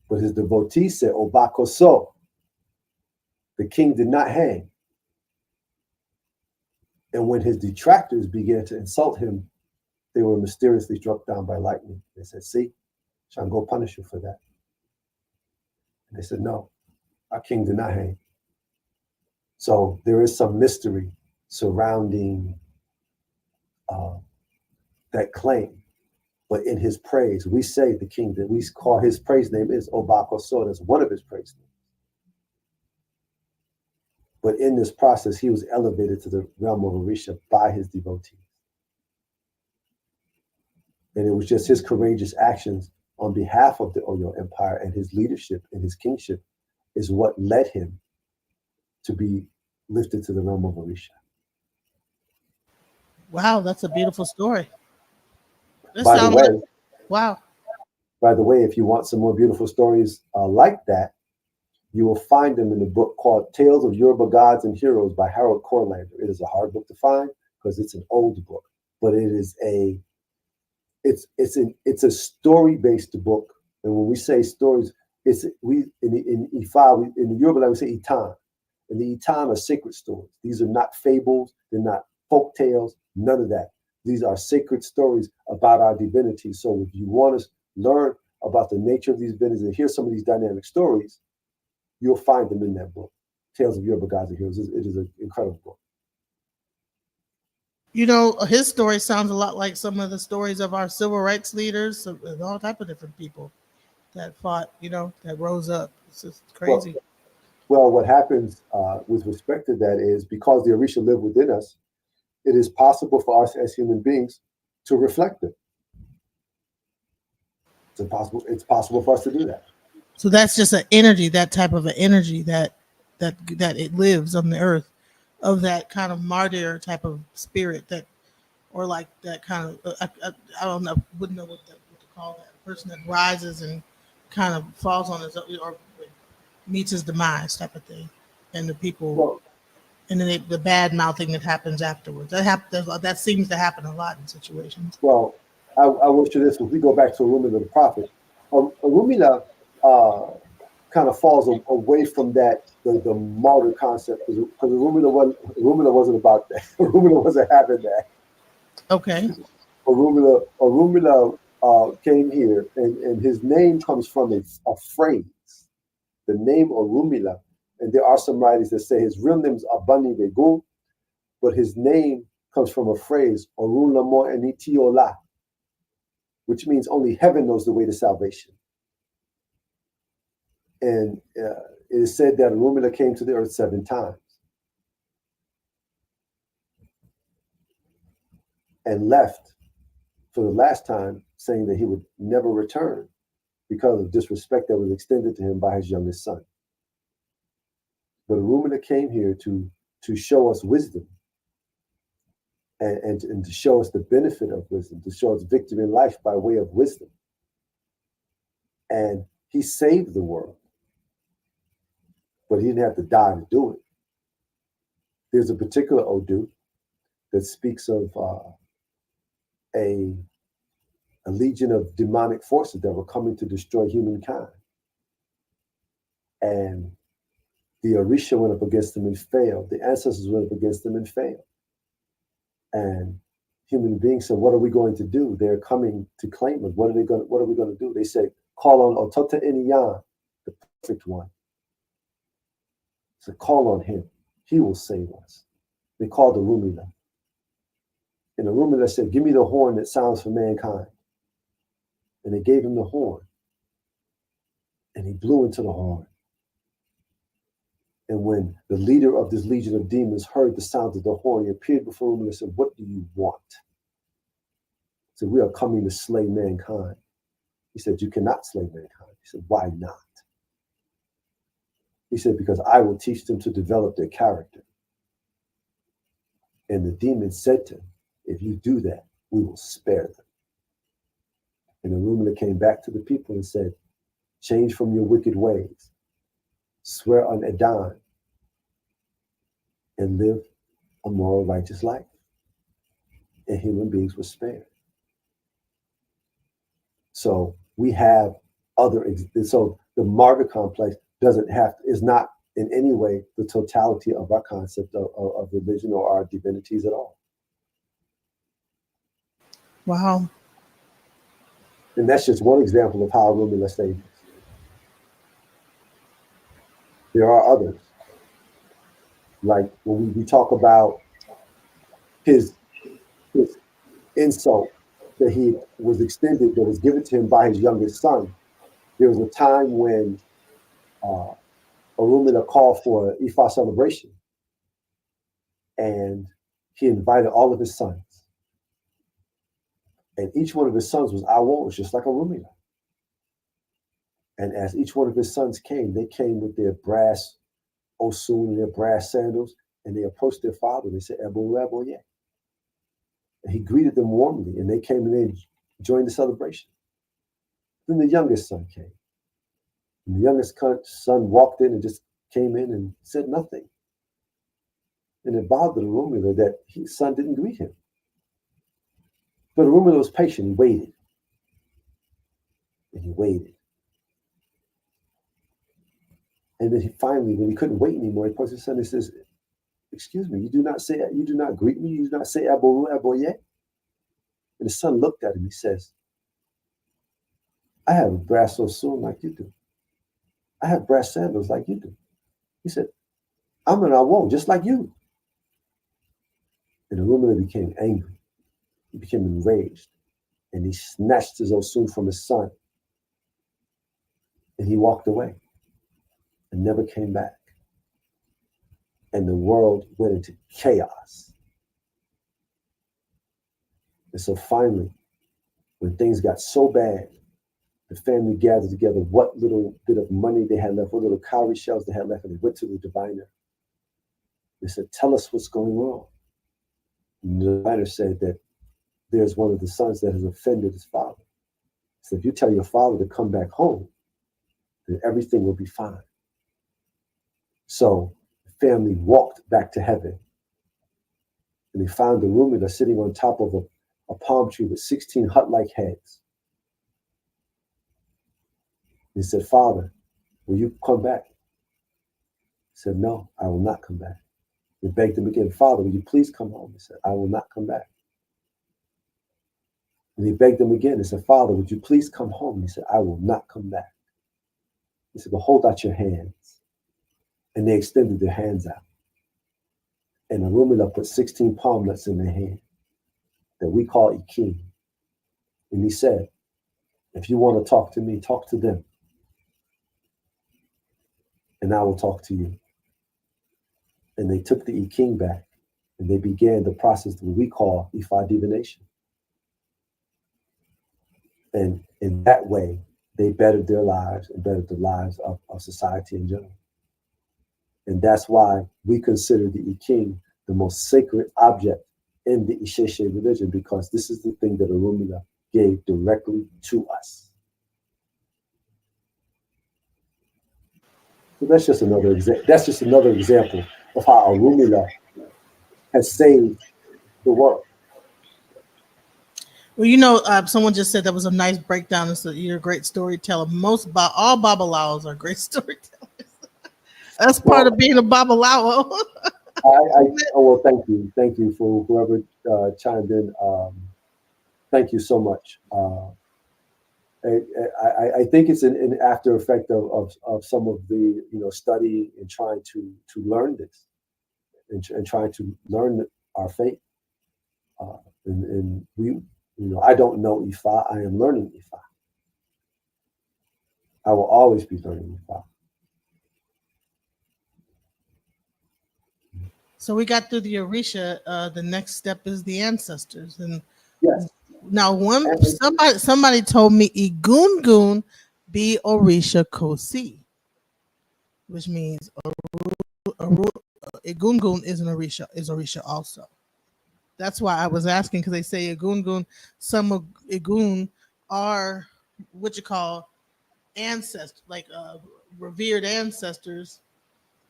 But his devotees said, Obakoso, the king did not hang. And when his detractors began to insult him, they were mysteriously struck down by lightning. They said, see, Shango punish you for that. And they said, no, our king did not hang. So there is some mystery surrounding that claim. But in his praise, we say the king that we call his praise name is Obakoso. That's one of his praise names. But in this process, he was elevated to the realm of Orisha by his devotees. And it was just his courageous actions on behalf of the Oyo Empire and his leadership and his kingship is what led him to be lifted to the realm of Orisha. Wow, that's a beautiful story. By the way, if you want some more beautiful stories like that, you will find them in the book called Tales of Yoruba Gods and Heroes by Harold Corlander. It is a hard book to find because it's an old book, but it is it's a story-based book. And when we say stories, in Ifa, in the Yoruba language, we say Itan. And the Itan are sacred stories. These are not fables, they're not folk tales, none of that. These are sacred stories about our divinity. So if you want to learn about the nature of these divinities and hear some of these dynamic stories, you'll find them in that book, Tales of Yoruba Gods and Heroes. It is an incredible book. His story sounds a lot like some of the stories of our civil rights leaders and all type of different people that fought, that rose up. It's just crazy. Well, what happens with respect to that is because the Orisha live within us, it is possible for us as human beings to reflect it. It's possible for us to do that. So that's just an energy, that type of an energy that it lives on the earth, of that kind of martyr type of spirit, that, or like that kind of I don't know, wouldn't know what to call that, a person that rises and kind of falls on his or meets his demise type of thing, and the people, and then the bad mouthing that happens afterwards. That seems to happen a lot in situations. Well, I will share this. If we go back to Orunmila the prophet, Orunmila kind of falls away from that the martyr concept, because Orunmila wasn't about that. Orunmila wasn't having that. Okay. Orunmila came here, and his name comes from a phrase. The name Orunmila, and there are some writers that say his real name is Abani Begu, but his name comes from a phrase, Orun Lamo Enitiola, which means only heaven knows the way to salvation. And it is said that Orunmila came to the earth 7 times and left for the last time, saying that he would never return because of disrespect that was extended to him by his youngest son. But Orunmila came here to show us wisdom and to show us the benefit of wisdom, to show us victory in life by way of wisdom. And he saved the world, but he didn't have to die to do it. There's a particular Odu that speaks of a legion of demonic forces that were coming to destroy humankind. And the Orisha went up against them and failed. The ancestors went up against them and failed. And human beings said, what are we going to do? They're coming to claim us. What are we going to do? They say, call on Otota Iniyan, the perfect one. So call on him. He will save us. They called Orunmila. And Orunmila said, give me the horn that sounds for mankind. And they gave him the horn. And he blew into the horn. And when the leader of this legion of demons heard the sound of the horn, he appeared before him and said, what do you want? He said, we are coming to slay mankind. He said, you cannot slay mankind. He said, why not? He said, because I will teach them to develop their character. And the demon said to him, if you do that, we will spare them. And Orunmila came back to the people and said, change from your wicked ways. Swear on Edan and live a moral, righteous life. And human beings were spared. So we have so the martyr complex is not in any way the totality of our concept of religion or our divinities at all. Wow. And that's just one example of how Orunmila saved us. There are others. Like when we talk about his insult that he was extended, that was given to him by his youngest son. There was a time when Orunmila called for an Ifa celebration, and he invited all of his sons. And each one of his sons was Awon, just like Orunmila. And as each one of his sons came, they came with their brass osun and their brass sandals, and they approached their father and they said, Ebo, Ebo, yeah. And he greeted them warmly, and they came and they joined the celebration. Then the youngest son came. And the youngest son walked in and just came in and said nothing. And it bothered Orunmila that his son didn't greet him. But Orunmila was patient. He waited. And he waited. And then he finally, when he couldn't wait anymore, he approached his son and says, excuse me, you do not greet me, you do not say Abo, Abo yet? And the son looked at him, he says, I have a brass osun like you do. I have brass sandals like you do. He said, I'm an Awon, just like you. And Orunmila became angry. He became enraged. And he snatched his osun from his son. And he walked away and never came back. And the world went into chaos. And so finally, when things got so bad, the family gathered together what little bit of money they had left, what little cowrie shells they had left, and they went to the diviner. They said, tell us what's going wrong. And the diviner said that there's one of the sons that has offended his father. So if you tell your father to come back home, then everything will be fine. So the family walked back to heaven, and they found the Orunmila sitting on top of a palm tree with 16 hut-like heads. He said, Father, will you come back? He said, no, I will not come back. They begged him again, Father, will you please come home? He said, I will not come back. And he begged him again and said, Father, would you please come home? He said, I will not come back. He said, well, hold out your hands. And they extended their hands out. And Orunmila put 16 palm nuts in their hand that we call Ikin. And he said, if you want to talk to me, talk to them. And I will talk to you. And they took the Ikin back and they began the process that we call Ifa divination. And in that way, they bettered their lives and bettered the lives of society in general. And that's why we consider the Ikin the most sacred object in the Isheshe religion, because this is the thing that Orunmila gave directly to us. So that's just another example of how Orunmila has saved the world. Well, someone just said that was a nice breakdown. So you're a great storyteller. All Babalawos are great storytellers. That's part of being a Babalawo. Well, thank you for whoever chimed in. Thank you so much. I think it's an after effect of some of the study and trying to learn this and trying to learn our faith. And we. I don't know Ifa. I am learning Ifa. I will always be learning Ifa. So we got through the Orisha. The next step is the ancestors. And yes. Now, somebody told me Egungun be Orisha Kosi, which means Egungun is Orisha also. That's why I was asking, because they say Egungun, some of Egun are what you call ancestors, like revered ancestors.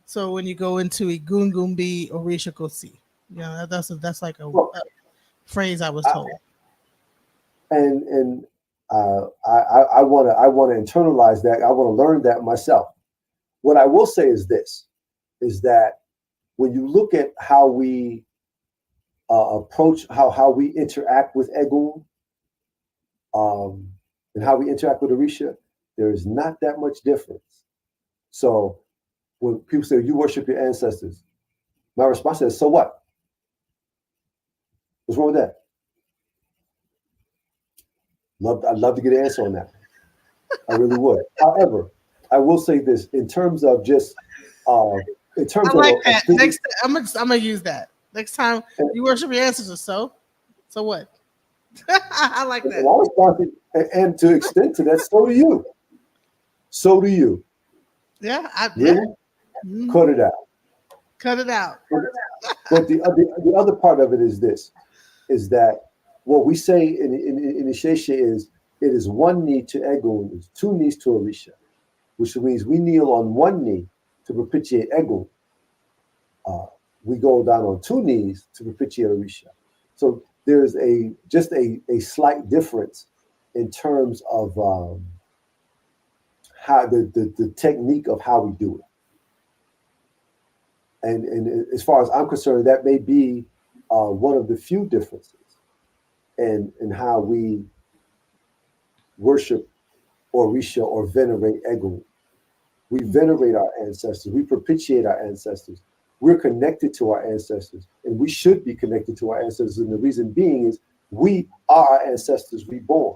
So when you go into Egungun be Orisha Kosi, that's like a phrase I was told. And I want to internalize that. I want to learn that myself. What I will say is this: is that when you look at how we approach how we interact with Egun, and how we interact with Orisha, there is not that much difference. So when people say you worship your ancestors, my response is, so what? What's wrong with that? I'd love to get an answer on that. I really would. However, I will say this in terms of just in terms I like of that. Next, I'm gonna use that. Next time you worship your ancestors, so what? I like that. And to extend to that, so do you. So do you. Yeah, really? Mm-hmm. Cut it out. Cut it out. But the other part of it is this: is that what we say in Isheshe is it is one knee to Egun, it's two knees to Orisha, which means we kneel on one knee to propitiate Egun. We go down on two knees to propitiate Orisha. So there's just a slight difference in terms of how the technique of how we do it. And as far as I'm concerned, that may be one of the few differences in how we worship Orisha or venerate Egun. We venerate our ancestors. We propitiate our ancestors. We're connected to our ancestors, and we should be connected to our ancestors. And the reason being is we are our ancestors reborn.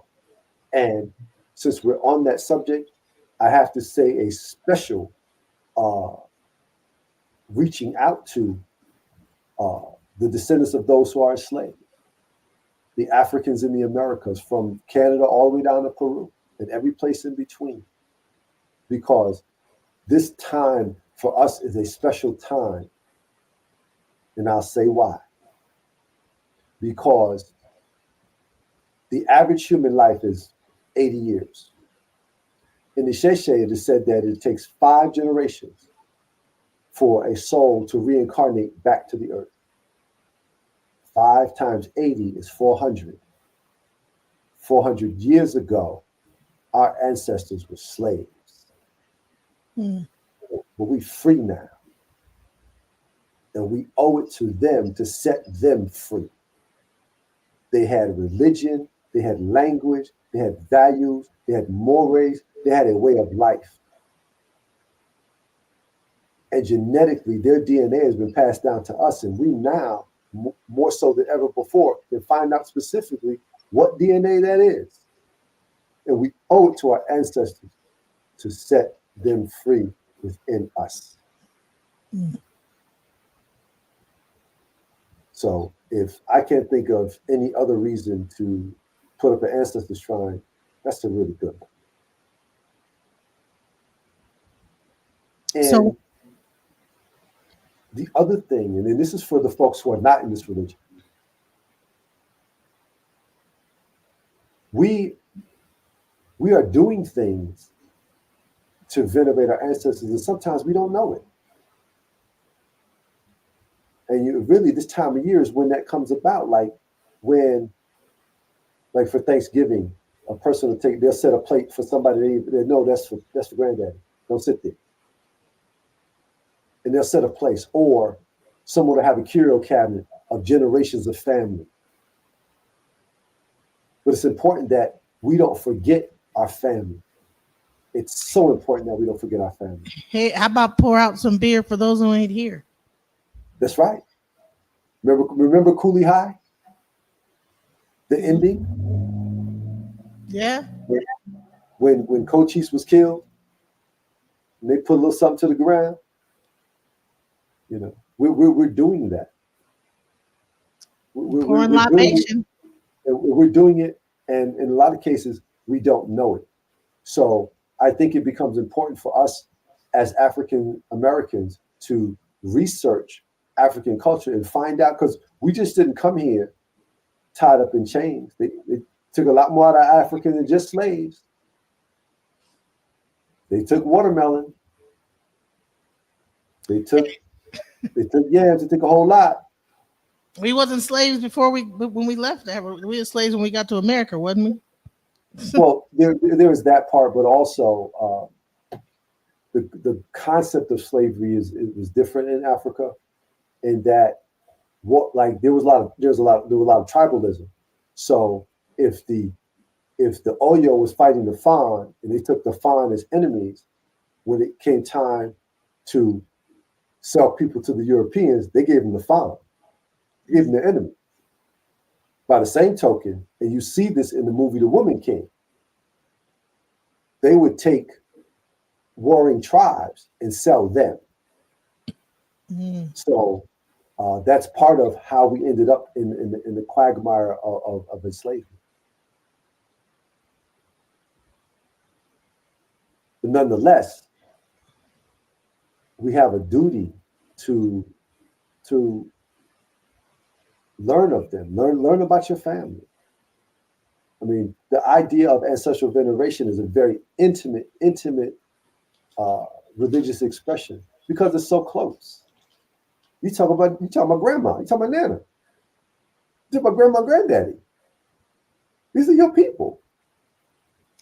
And since we're on that subject, I have to say a special reaching out to the descendants of those who are enslaved, the Africans in the Americas, from Canada all the way down to Peru and every place in between. Because this time for us is a special time. And I'll say why. Because the average human life is 80 years. In the Isheshe, it is said that it takes 5 generations for a soul to reincarnate back to the earth. 5 times 80 is 400. 400 years ago, our ancestors were slaves. Mm. But we free now. And we owe it to them to set them free. They had religion, they had language, they had values, they had mores, they had a way of life. And genetically, their DNA has been passed down to us. And we now, more so than ever before, can find out specifically what DNA that is. And we owe it to our ancestors to set them free within us. Mm. So if I can't think of any other reason to put up an ancestor shrine, that's a really good one. And So the other thing, and then this is for the folks who are not in this religion, we are doing things to venerate our ancestors, and sometimes we don't know it. And you really, this time of year is when that comes about. Like when, like for Thanksgiving, a person will they'll set a plate for somebody they know that's for granddaddy. Don't sit there. And they'll set a place, or someone will have a curio cabinet of generations of family. But it's important that we don't forget our family. It's so important that we don't forget our family. hey, how about pour out some beer for those who ain't here? That's right. Remember Cooley High? The ending? Yeah. When Cochise was killed, and they put a little something to the ground. You know, we're doing that. Pouring libation. We're doing it, and in a lot of cases, we don't know it. So I think it becomes important for us as African Americans to research African culture and find out, because we just didn't come here tied up in chains. They took a lot more out of Africa than just slaves. They took watermelon. They took yams. They took a whole lot. We wasn't slaves when we left that. We were slaves when we got to America, wasn't we? Well, there is that part, but also the concept of slavery was different in Africa, in that there was a lot of tribalism. So if the Oyo was fighting the Fan and they took the Fan as enemies, when it came time to sell people to the Europeans, they gave them the Fan, they gave them the enemy. By the same token, and you see this in the movie The Woman King, they would take warring tribes and sell them. Mm. So that's part of how we ended up in the quagmire of enslavement. But nonetheless, we have a duty to learn of them, learn about your family. I mean, the idea of ancestral veneration is a very intimate religious expression because it's so close. You talk about grandma, you talk about nana, you talk about grandma, granddaddy. These are your people,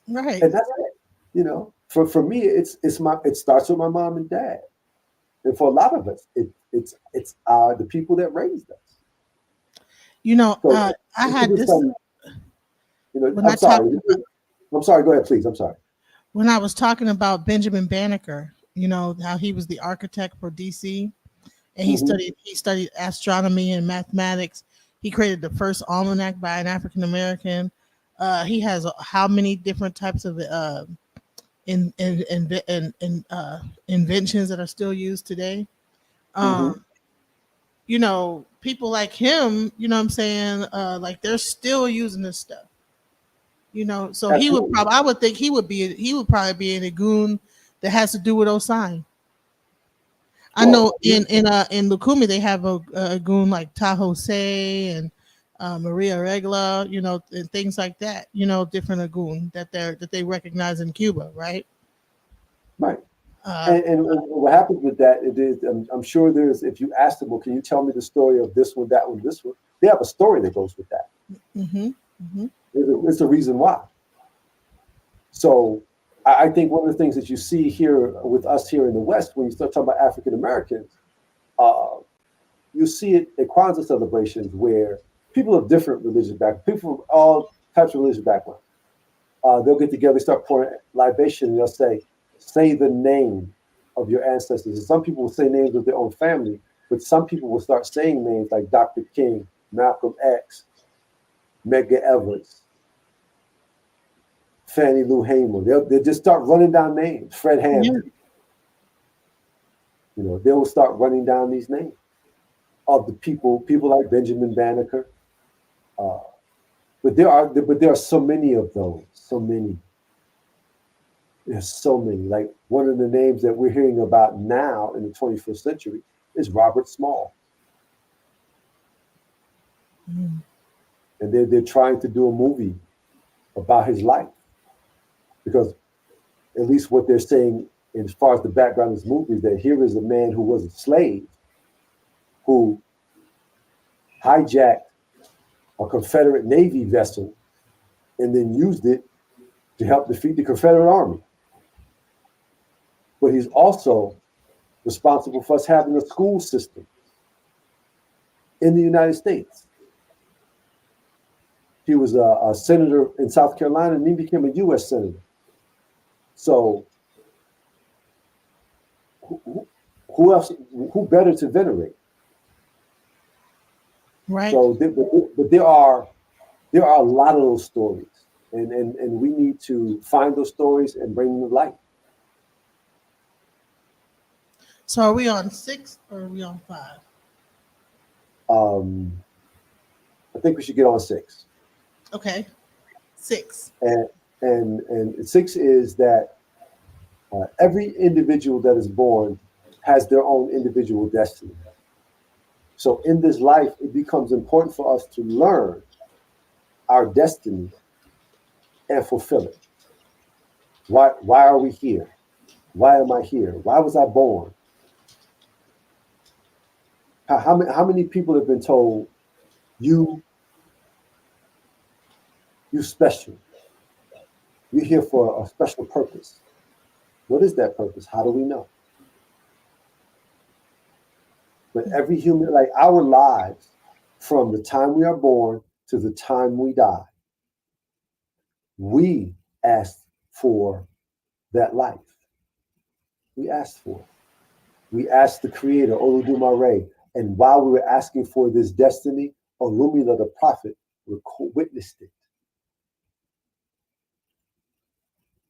Right. and that's it. You know, for me, it starts with my mom and dad, and for a lot of us, it's the people that raised us. You know, So, I had this. I'm sorry. I'm sorry. Go ahead, please. I'm sorry. When I was talking about Benjamin Banneker, you know how he was the architect for DC, and he studied astronomy and mathematics. He created the first almanac by an African American. He has how many different types of inventions that are still used today. You know, people like him, you know what I'm saying, like they're still using this stuff. You know, so Absolutely. I would think he would probably be in a goon that has to do with Osai. I know in Lukumi they have a goon like Tahose and Maria Regla, you know, and things like that. You know, different Agun that they recognize in Cuba, right? Right. And what happens with that is, I'm sure there's, if you ask them, well, can you tell me the story of this one, that one, this one? They have a story that goes with that. It's a reason why. So I think one of the things that you see here with us here in the West, when you start talking about African Americans, you see it at Kwanzaa celebrations where people of different religious backgrounds, people from all types of religious backgrounds, they'll get together, start pouring libation, and they'll say the name of your ancestors. And some people will say names of their own family, but some people will start saying names like Dr. King, Malcolm X, Medgar Evers, Fannie Lou Hamer. They'll just start running down names. Fred Hampton. Yeah. You know, they will start running down these names of the people like Benjamin Banneker. But there are so many of those, so many. There's so many. Like one of the names that we're hearing about now in the 21st century is Robert Small. Mm. And they're trying to do a movie about his life. Because at least what they're saying as far as the background of this movie is that here is a man who was a slave who hijacked a Confederate Navy vessel and then used it to help defeat the Confederate Army. But he's also responsible for us having a school system in the United States. He was a senator in South Carolina and then became a U.S. senator. So who else? Who better to venerate? Right. So, but there are a lot of those stories, and we need to find those stories and bring them to light. So, are we on 6 or are we on 5? I think we should get on 6. Okay, 6. And 6 is that every individual that is born has their own individual destiny. So in this life, it becomes important for us to learn our destiny and fulfill it. Why are we here? Why am I here? Why was I born? How many people have been told you special? You're here for a special purpose. What is that purpose? How do we know? But every human, like our lives, from the time we are born to the time we die, we asked for that life. We asked for it. We asked the Creator, Olodumare, and while we were asking for this destiny, Olumila the prophet witnessed it.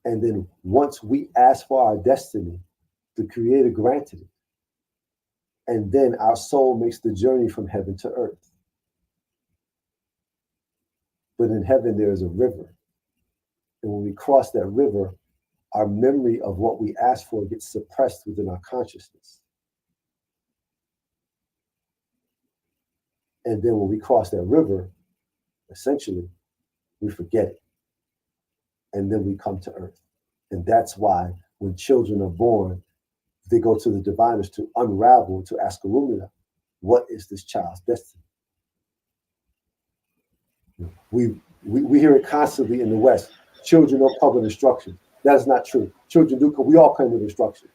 And then once we asked for our destiny, the Creator granted it. And then our soul makes the journey from heaven to earth. But in heaven, there is a river. And when we cross that river, our memory of what we asked for gets suppressed within our consciousness. And then when we cross that river, essentially, we forget it. And then we come to earth. And that's why when children are born, they go to the diviners to unravel, to ask Olumina, what is this child's destiny? We hear it constantly in the West. Children know public instruction. That is not true. Children do, we all come with instruction.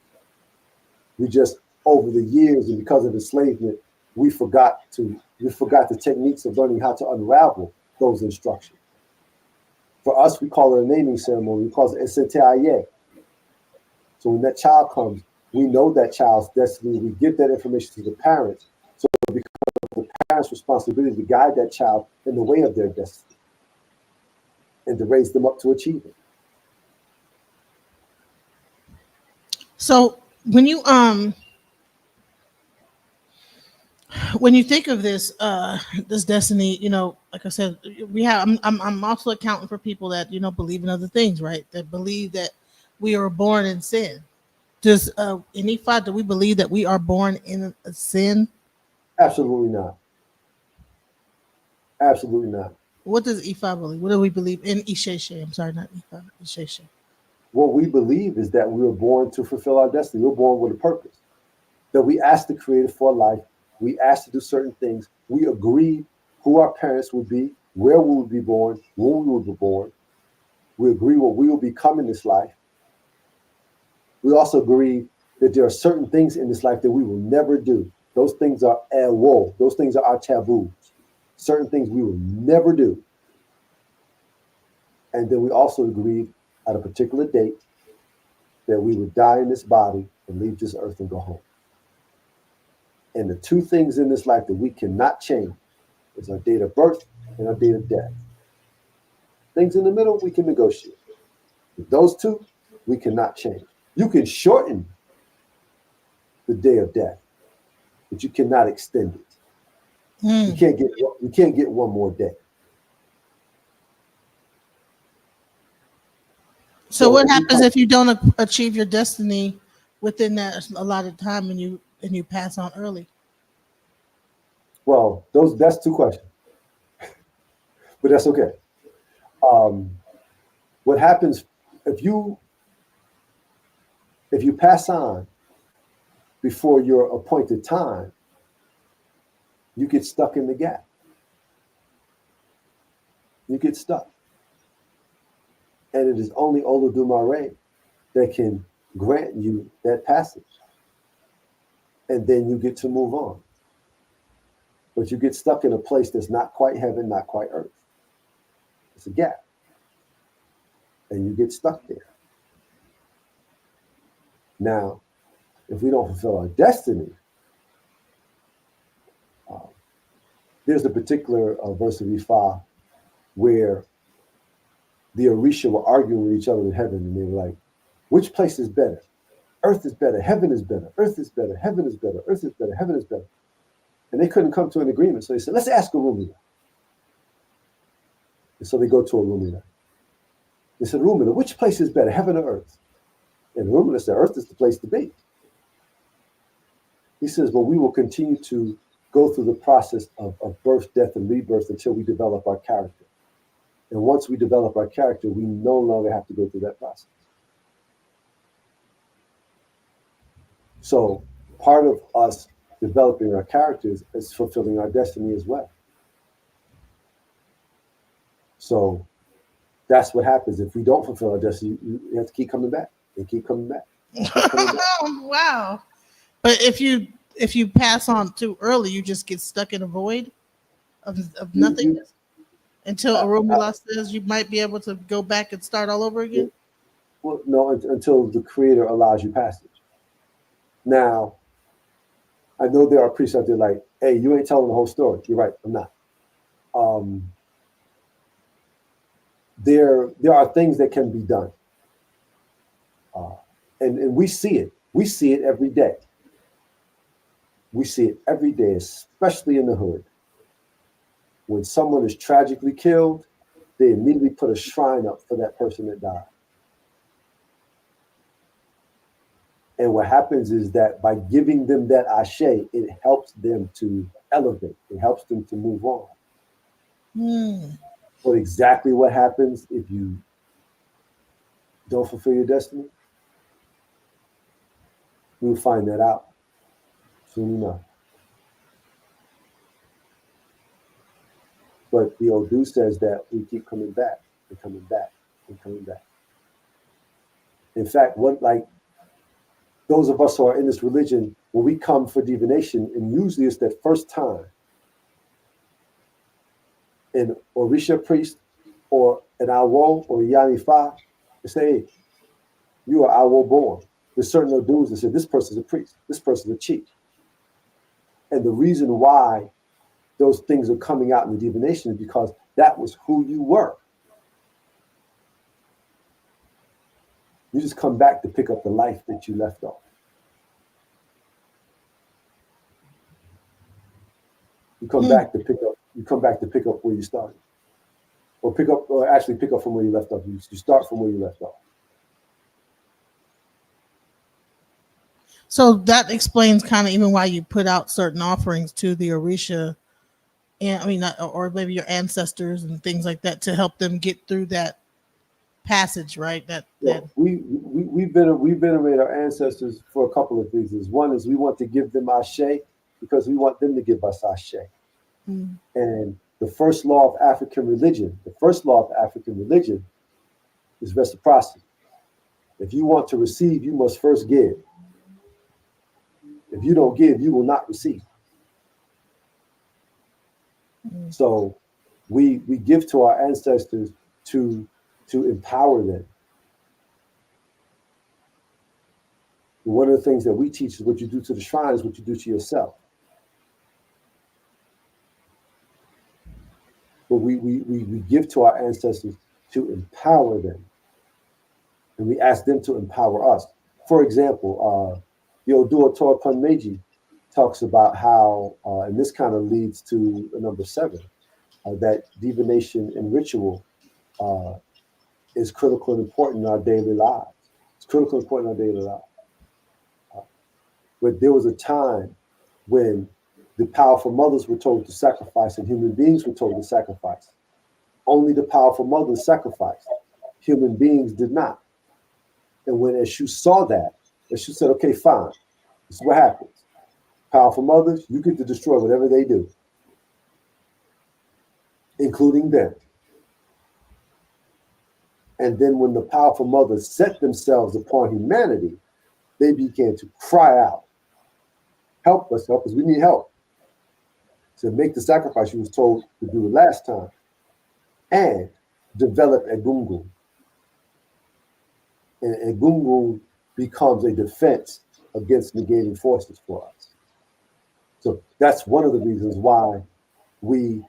We just, over the years and because of enslavement, we forgot the techniques of learning how to unravel those instructions. For us, we call it a naming ceremony. We call it Esete. So when that child comes, we know that child's destiny. We give that information to the parents. So it becomes the parents' responsibility to guide that child in the way of their destiny and to raise them up to achieve it. So when you think of this this destiny, you know, like I said, we have. I'm also accounting for people that believe in other things, right? That believe that we are born in sin. Does in Ifa, do we believe that we are born in a sin? Absolutely not. Absolutely not. What does Ifa believe? What do we believe in Isheshe? I'm sorry, not Ifa. Isheshe. What we believe is that we were born to fulfill our destiny. We're born with a purpose. That we asked the Creator for life. We asked to do certain things. We agreed who our parents would be, where we would be born, when we would be born. We agree what we will become in this life. We also agree that there are certain things in this life that we will never do. Those things are awo. Those things are our taboos. Certain things we will never do. And then we also agreed at a particular date that we would die in this body and leave this earth and go home. And the two things in this life that we cannot change is our date of birth and our date of death. Things in the middle, we can negotiate. But those two, we cannot change. You can shorten the day of death, but you cannot extend it. You can't get one more day. So what happens if you don't achieve your destiny within that allotted time and you pass on early? Well, that's two questions, but that's okay. What happens if you pass on before your appointed time? You get stuck in the gap. You get stuck. And it is only Olodumare that can grant you that passage. And then you get to move on. But you get stuck in a place that's not quite heaven, not quite earth. It's a gap. And you get stuck there. Now, if we don't fulfill our destiny, there's a particular verse of Ifa where the Orisha were arguing with each other in heaven, and they were like, which place is better? Earth is better, heaven is better, earth is better, heaven is better, earth is better, heaven is better. And they couldn't come to an agreement. So they said, let's ask Orumila. And so they go to Orumila. They said, Orumila, which place is better, heaven or earth? And Orumila said, earth is the place to be. He says, well, we will continue to go through the process of birth, death, and rebirth until we develop our character. And once we develop our character, we no longer have to go through that process. So part of us developing our characters is fulfilling our destiny as well. So that's what happens. If we don't fulfill our destiny, you have to keep coming back and keep coming back. Wow. But if you pass on too early, you just get stuck in a void of nothingness until Orumila says you might be able to go back and start all over again? Well, no, until the Creator allows you passage. Now, I know there are priests out there like, hey, you ain't telling the whole story. You're right, I'm not. There are things that can be done. And we see it. We see it every day. We see it every day, especially in the hood. When someone is tragically killed, they immediately put a shrine up for that person that died. And what happens is that by giving them that ashe, it helps them to elevate. It helps them to move on. But exactly what happens if you don't fulfill your destiny? We'll find that out soon enough. But the Odu says that we keep coming back and coming back and coming back. In fact, those of us who are in this religion, when we come for divination, and usually it's that first time, an Orisha priest or an Awo or a Yanifa, they say, hey, you are Awo born. There's certain Odus that say, this person's a priest, this person's a chief. And the reason why those things are coming out in the divination is because that was who you were. You just come back to pick up the life that you left off. You come back to pick up. You come back to pick up where you started, or actually pick up from where you left off. You start from where you left off. So that explains kind of even why you put out certain offerings to the Orisha, and or maybe your ancestors and things like that to help them get through that passage, right? We venerate our ancestors for a couple of reasons. One is we want to give them ashe because we want them to give us ashe. And the first law of African religion is reciprocity. If you want to receive, you must first give. If you don't give, you will not receive. So we give to our ancestors to empower them. One of the things that we teach is what you do to the shrine is what you do to yourself. But we give to our ancestors to empower them. And we ask them to empower us. For example, the Oduo Torah Meiji talks about how, and this kind of leads to number 7, that divination and ritual is critical and important in our daily lives. It's critical and important in our daily lives. But there was a time when the powerful mothers were told to sacrifice and human beings were told to sacrifice. Only the powerful mothers sacrificed. Human beings did not. And when Eshu saw that, Eshu said, okay, fine. This is what happens. Powerful mothers, you get to destroy whatever they do, including them. And then when the powerful mothers set themselves upon humanity, they began to cry out, help us, we need help. To make the sacrifice you was told to do last time, and develop Egungun. And Egungun becomes a defense against negating forces for us. So that's one of the reasons why we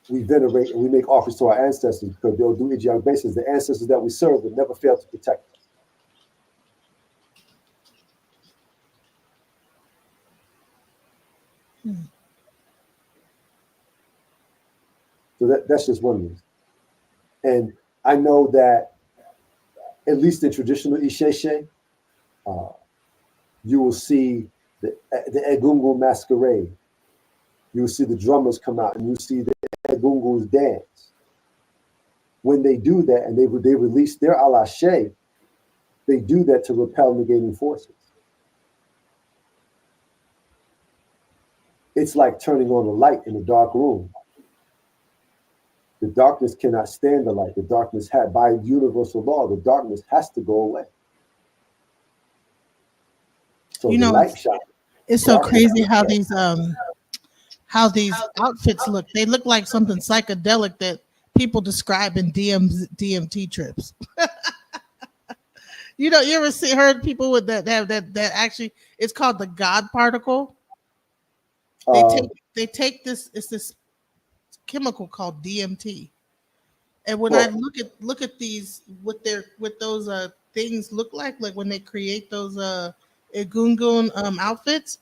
venerate and we make offerings to our ancestors, because they'll do idiotic basis. The ancestors that we serve will never fail to protect us. So that's just one reason. And I know that at least in traditional Isheshe, you will see the Egungun masquerade. You will see the drummers come out and you see the Egunguns dance. When they do that and they release their alashe, they do that to repel negating forces. It's like turning on a light in a dark room. The darkness cannot stand the light. The darkness by universal law, the darkness has to go away. So light shine. It's so crazy how these outfits look. They look like something psychedelic that people describe in DMT trips. You ever heard people with that actually, it's called the God particle. They take this, it's this chemical called DMT. And when I look at these, what those things look like when they create those Egungun outfits,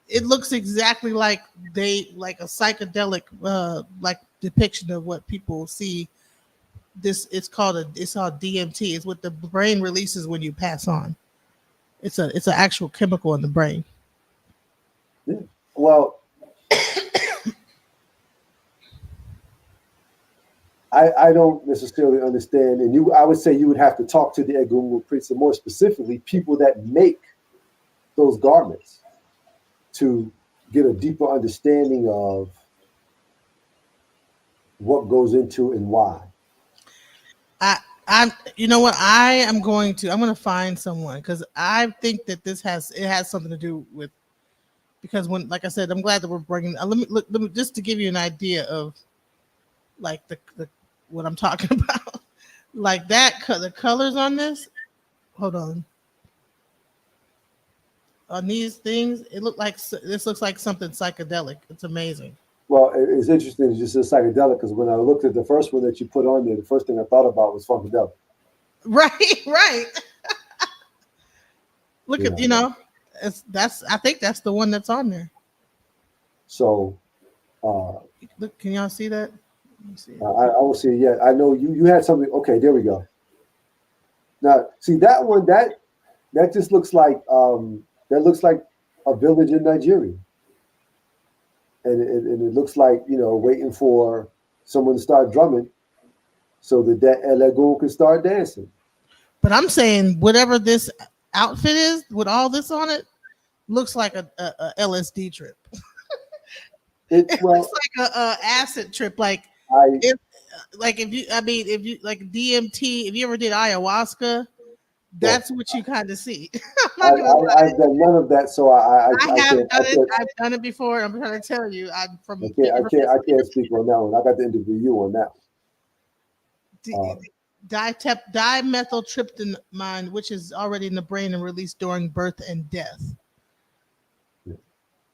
it looks exactly like a psychedelic like depiction of what people see. It's called DMT. It's what the brain releases when you pass on. It's an actual chemical in the brain. Yeah. Well, I don't necessarily understand, and I would say you would have to talk to the Egungun priests, and more specifically, people that make those garments, to get a deeper understanding of what goes into and why. I'm going to find someone, because I think that it has something to do with, because when, like I said, I'm glad that we're bringing. Let me just to give you an idea of like the what I'm talking about, like that. The colors on this. Hold on. On these things, this looks like something psychedelic. It's amazing. Well, it's interesting. It's just psychedelic, because when I looked at the first one that you put on there, the first thing I thought about was funkadelic. Right. Look at I think that's the one that's on there. So, look, can y'all see that? I will see it yet. I know you had something. Okay, there we go. Now, see that one that just looks like a village in Nigeria, and it looks like waiting for someone to start drumming, so that Elegun can start dancing. But I'm saying whatever this outfit is with all this on it looks like a LSD trip. It looks like a acid trip, if you like DMT, if you ever did ayahuasca, That's what you kind of see. I've done none of that, so I have can't. done it. I've done it before. I'm trying to tell you. I'm from. I can't speak on that one. I got to interview you on that one. Dimethyltryptamine, which is already in the brain and released during birth and death. Yeah.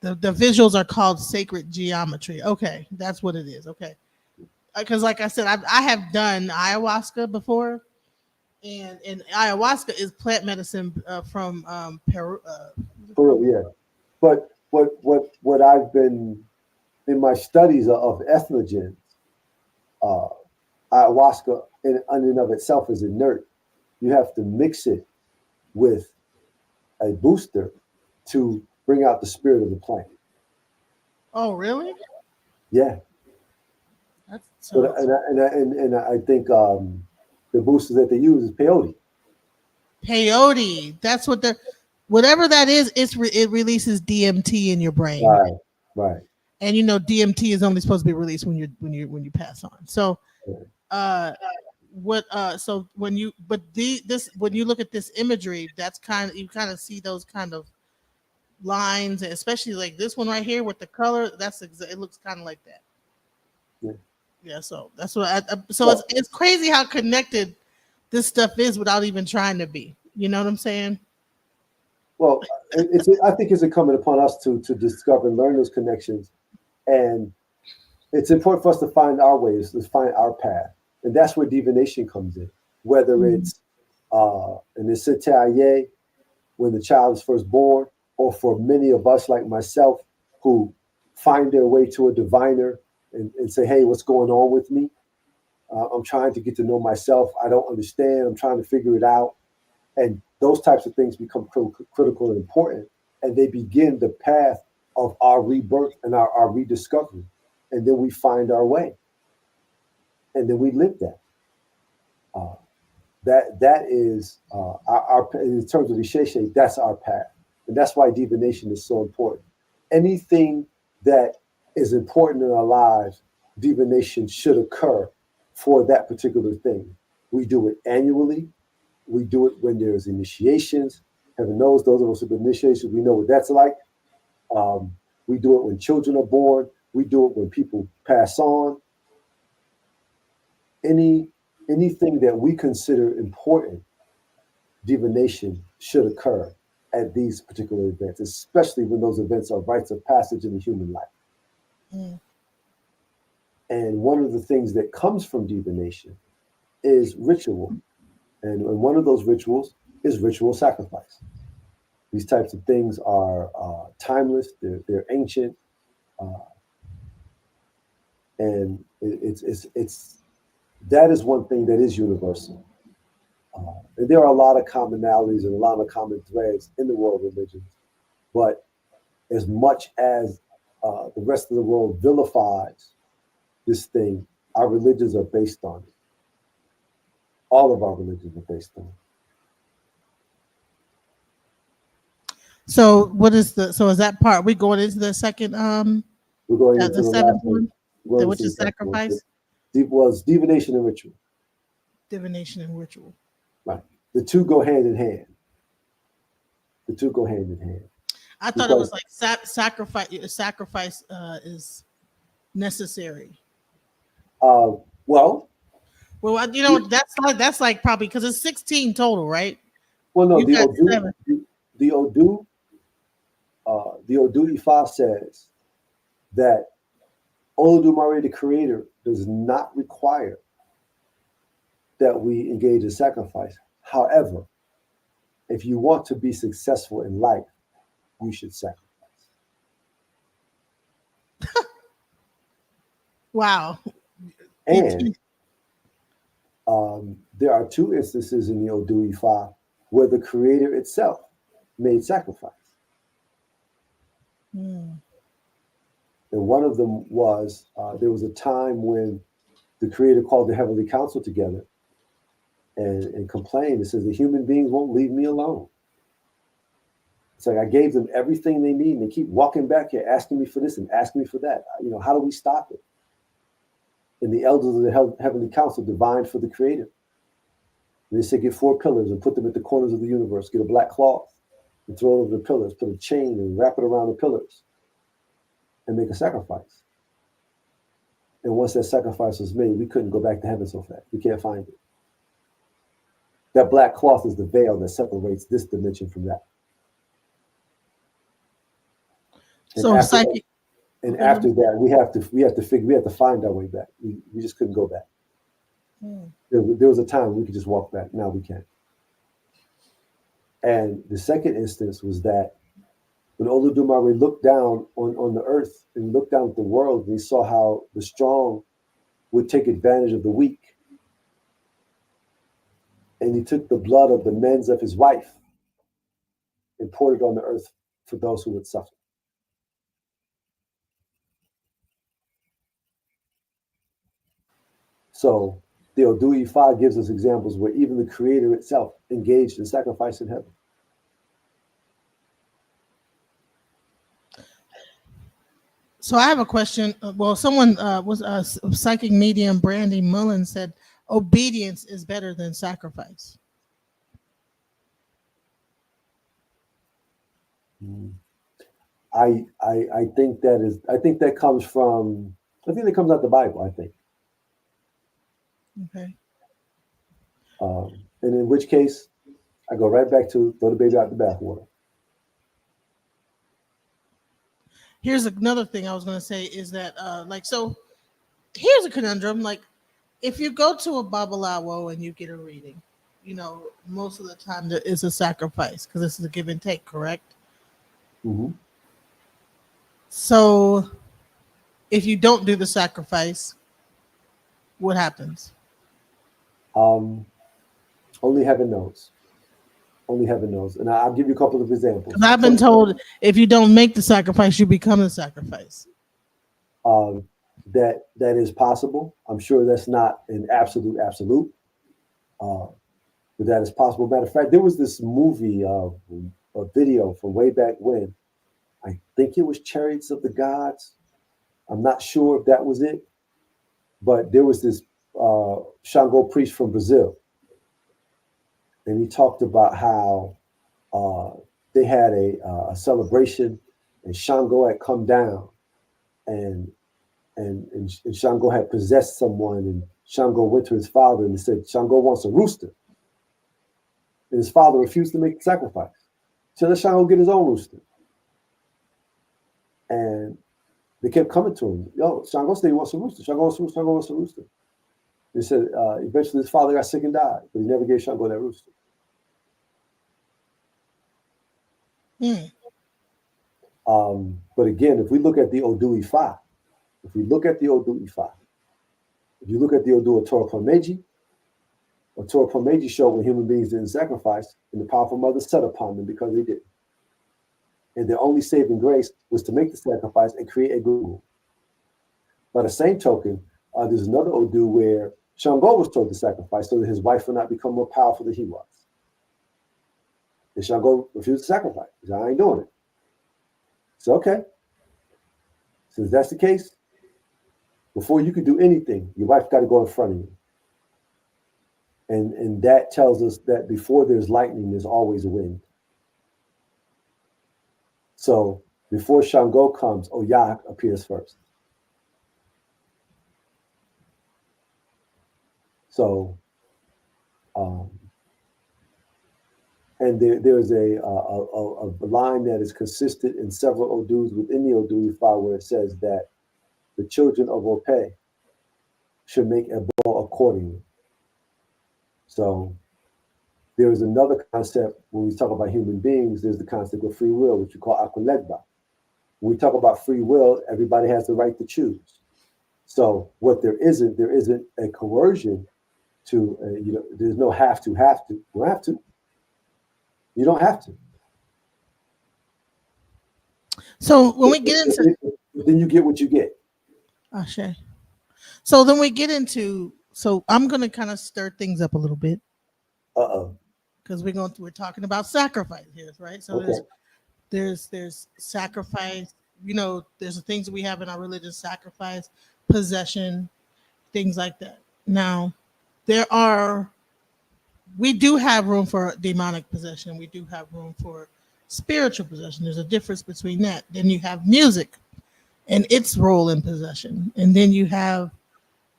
The visuals are called sacred geometry. Okay, that's what it is. Okay, because like I said, I have done ayahuasca before, and ayahuasca is plant medicine from Peru. Peru, yeah. But what I've been in my studies of ethnogens, ayahuasca in and of itself is inert. You have to mix it with a booster to bring out the spirit of the plant. Oh, really? Yeah. That's so. And I think the booster that they use is peyote. Peyote. That's what whatever that is. It releases DMT in your brain. Right. And you know DMT is only supposed to be released when you pass on. So, so when you when you look at this imagery, that's you kind of see those kind of lines, especially like this one right here with the color. It looks kind of like that. Yeah. So that's what. It's crazy how connected this stuff is without even trying to be. You know what I'm saying? Well, I think it's incumbent upon us to discover and learn those connections, and it's important for us to find our ways, to find our path, and that's where divination comes in. Whether it's an Isitaye when the child is first born, or for many of us like myself who find their way to a diviner and say, "Hey, what's going on with me? I'm trying to get to know myself. I don't understand. I'm trying to figure it out." And those types of things become critical and important, and they begin the path of our rebirth and our rediscovery. And then we find our way, and then we live that. That is our in terms of Isheshe, that's our path, and that's why divination is so important. Anything that is important in our lives, divination should occur for that particular thing. We do it annually. We do it when there's initiations. Heaven knows those of us who've been initiations, we know what that's like. We do it when children are born. We do it when people pass on. Anything that we consider important, divination should occur at these particular events, especially when those events are rites of passage in the human life. Mm. And one of the things that comes from divination is ritual. And one of those rituals is ritual sacrifice. These types of things are timeless. They're ancient, and it's that is one thing that is universal. And there are a lot of commonalities and a lot of common threads in the world religions, but as much as the rest of the world vilifies this thing, our religions are based on it. All of our religions are based on it. So what is is that part? We going into the second we're going into the seventh one, which is sacrifice? Was divination and ritual. Divination and ritual. Right. The two go hand in hand. The two go hand in hand. I thought it was like sacrifice. Sacrifice is necessary. Well, you know that's like probably because it's 16 total, right? Well, no, the Odu Ifa says that Olodumare, the Creator, does not require that we engage in sacrifice. However, if you want to be successful in life, you should sacrifice. Wow. And there are two instances in the Odu Ifa where the Creator itself made sacrifice. And one of them was, there was a time when the Creator called the Heavenly Council together and complained. It says, the human beings won't leave me alone. It's like I gave them everything they need, and they keep walking back here asking me for this and asking me for that. How do we stop it? And the elders of the Heavenly Council divined for the Creator. And they said, get 4 pillars and put them at the corners of the universe. Get a black cloth and throw it over the pillars. Put a chain and wrap it around the pillars and make a sacrifice. And once that sacrifice was made, we couldn't go back to heaven so fast. We can't find it. That black cloth is the veil that separates this dimension from that. And So psychic. After that, we have to find our way back. We just couldn't go back. There was a time we could just walk back. Now we can't. And the second instance was that when Olodumare looked down on the earth and looked down at the world, and he saw how the strong would take advantage of the weak. And he took the blood of the men's of his wife and poured it on the earth for those who would suffer. So the Odu Ifa gives us examples where even the Creator itself engaged in sacrifice in heaven. So I have a question. Well, someone was a psychic medium, Brandy Mullen, said obedience is better than sacrifice. I think that comes from, I think that comes out of the Bible, I think. Okay. And in which case, I go right back to throw the baby out the bathwater. Here's another thing I was going to say is that, so here's a conundrum. Like, if you go to a Babalawo and you get a reading, most of the time there is a sacrifice because this is a give and take, correct? Mm-hmm. So if you don't do the sacrifice, what happens? Only heaven knows. Only heaven knows. And I'll give you a couple of examples. I've been told if you don't make the sacrifice, you become the sacrifice. That is possible. I'm sure that's not an absolute, but that is possible. Matter of fact, there was this movie, a video from way back when. I think it was Chariots of the Gods. I'm not sure if that was it, but there was this Shango priest from Brazil. And he talked about how they had a celebration, and Shango had come down, and Shango had possessed someone, and Shango went to his father and said, Shango wants a rooster. And his father refused to make the sacrifice. So let Shango get his own rooster. And they kept coming to him. Yo, Shango said he wants a rooster. Shango wants a rooster. Shango wants a rooster. They said eventually his father got sick and died, but he never gave Shango that rooster. But again, if we look at the Odu Ifa, if you look at the Odu Otora Pomeji showed when human beings didn't sacrifice, and the powerful mother set upon them because they did. And their only saving grace was to make the sacrifice and create a guru. By the same token, there's another Odu where Shango was told to sacrifice so that his wife would not become more powerful than he was. And Shango refused to sacrifice. He said, I ain't doing it. So, okay. Since that's the case, before you can do anything, your wife got to go in front of you. And that tells us that before there's lightning, there's always a wind. So before Shango comes, Oya appears first. So, and there's a line that is consistent in several Odus within the Odu Ifa where it says that the children of Ope should make Ebo accordingly. So there is another concept when we talk about human beings, there's the concept of free will, which we call Akulegba. When we talk about free will, everybody has the right to choose. So what there isn't a coercion to, there's no have to. You don't have to. You don't have to. So when we get into, then you get what you get. Ashe. So then we get into, so I'm going to kind of stir things up a little bit. Because we're talking about sacrifice here, right? So okay. there's sacrifice, there's the things that we have in our religion, sacrifice, possession, things like that. Now, there are we do have room for demonic possession. We do have room for spiritual possession. There's a difference between that. Then you have music and its role in possession, and then you have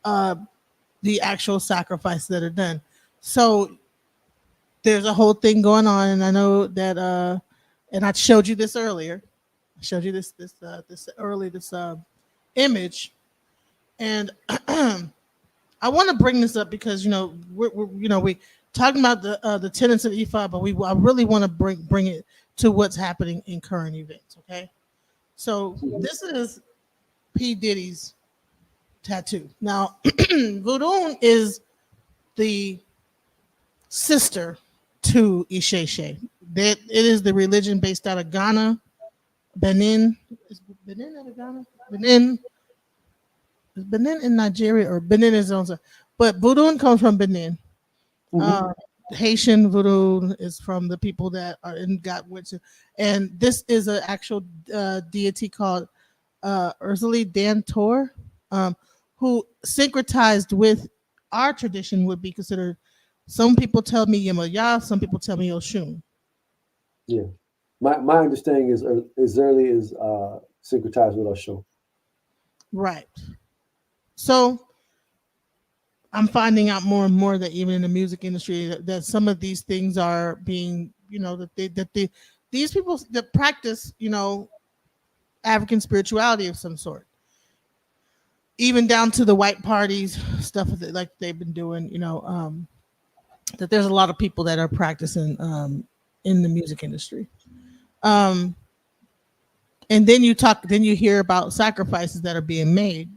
the actual sacrifices that are done. So there's a whole thing going on, and I know that, and I showed you this earlier. I showed you this image, and I want to bring this up because we talking about the tenets of Ifa, but I really want to bring it to what's happening in current events. Okay, so this is P Diddy's tattoo. Now, Voodoo is the sister to Isheshe. That it is the religion based out of Ghana, Benin. Is Benin out of Ghana? Is Benin in Nigeria, or Benin is on? But Voodoo comes from Benin. Haitian Voodoo is from the people that are in God Witch, and this is an actual deity called Ursuli Dantor, who syncretized with our tradition would be considered. Some people tell me Yemaya, some people tell me Oshun. Yeah, my understanding is Ursuli is syncretized with Oshun. Right. So I'm finding out more and more that even in the music industry that some of these things are being, these people that practice, African spirituality of some sort, even down to the white parties stuff that like they've been doing, that there's a lot of people that are practicing in the music industry. And then you hear about sacrifices that are being made,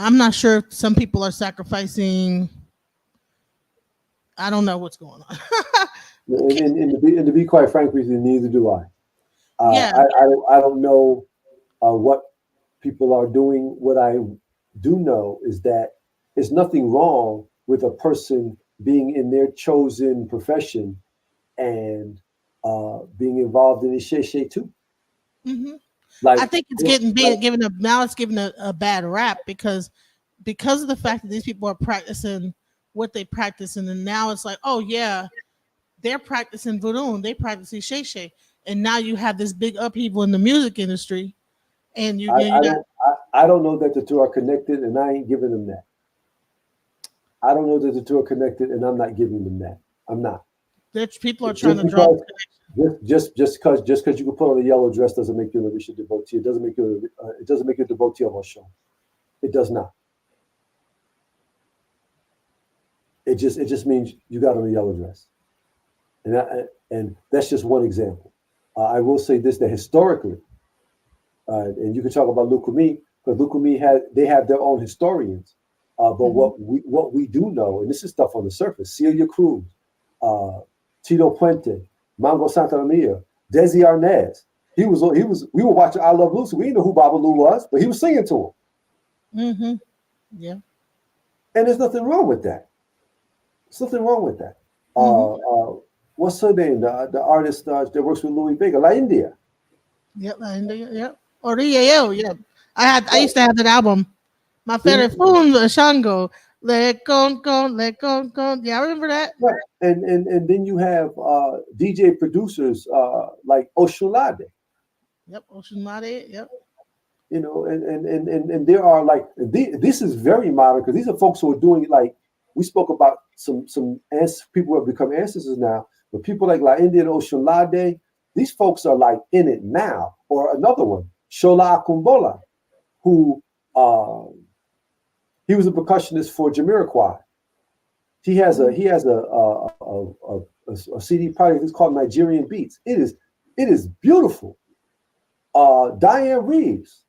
I'm not sure if some people are sacrificing. I don't know what's going on. and to be quite frank with you, neither do I. Yeah. I don't know what people are doing. What I do know is that there's nothing wrong with a person being in their chosen profession and being involved in the Isheshe too. Mm-hmm. Like, I think it's given a bad rap because of the fact that these people are practicing what they practice, and then now it's like, oh yeah, they're practicing voodoo and they practice Isheshe, and now you have this big upheaval in the music industry, and I don't know that the two are connected, and I ain't giving them that. I don't know that the two are connected, and I'm not giving them that. I'm not. People are trying to draw. Just because you can put on a yellow dress doesn't make you an Orisha devotee. It doesn't make you a devotee of Oshun. It does not. It just means you got on a yellow dress, and that's just one example. I will say this: that historically, and you can talk about Lukumi, because Lukumi they have their own historians. But what we do know, and this is stuff on the surface: Celia Cruz, Tito Puente, Mango Santamaria, Desi Arnaz. We were watching I Love Lucy. We didn't know who Babalu was, but he was singing to him. Mm-hmm. Yeah. And there's nothing wrong with that. There's nothing wrong with that. What's her name? The artist that works with Louis Vega, La India. Yep, La India. Yep. Or yeah. I used to have that album. My favorite phone, Shango. Let go. Yeah, I remember that. Right. And then you have DJ producers like Oshulade. Yep, Oshulade. Yep. And there are this is very modern because these are folks who are doing we spoke about some people who have become ancestors now, but people like La India and Oshulade, these folks are in it now. Or another one, Shola Akumbola, who he was a percussionist for Jamiroquai. He has a CD project. It's called Nigerian Beats. It is beautiful. Diane Reeves,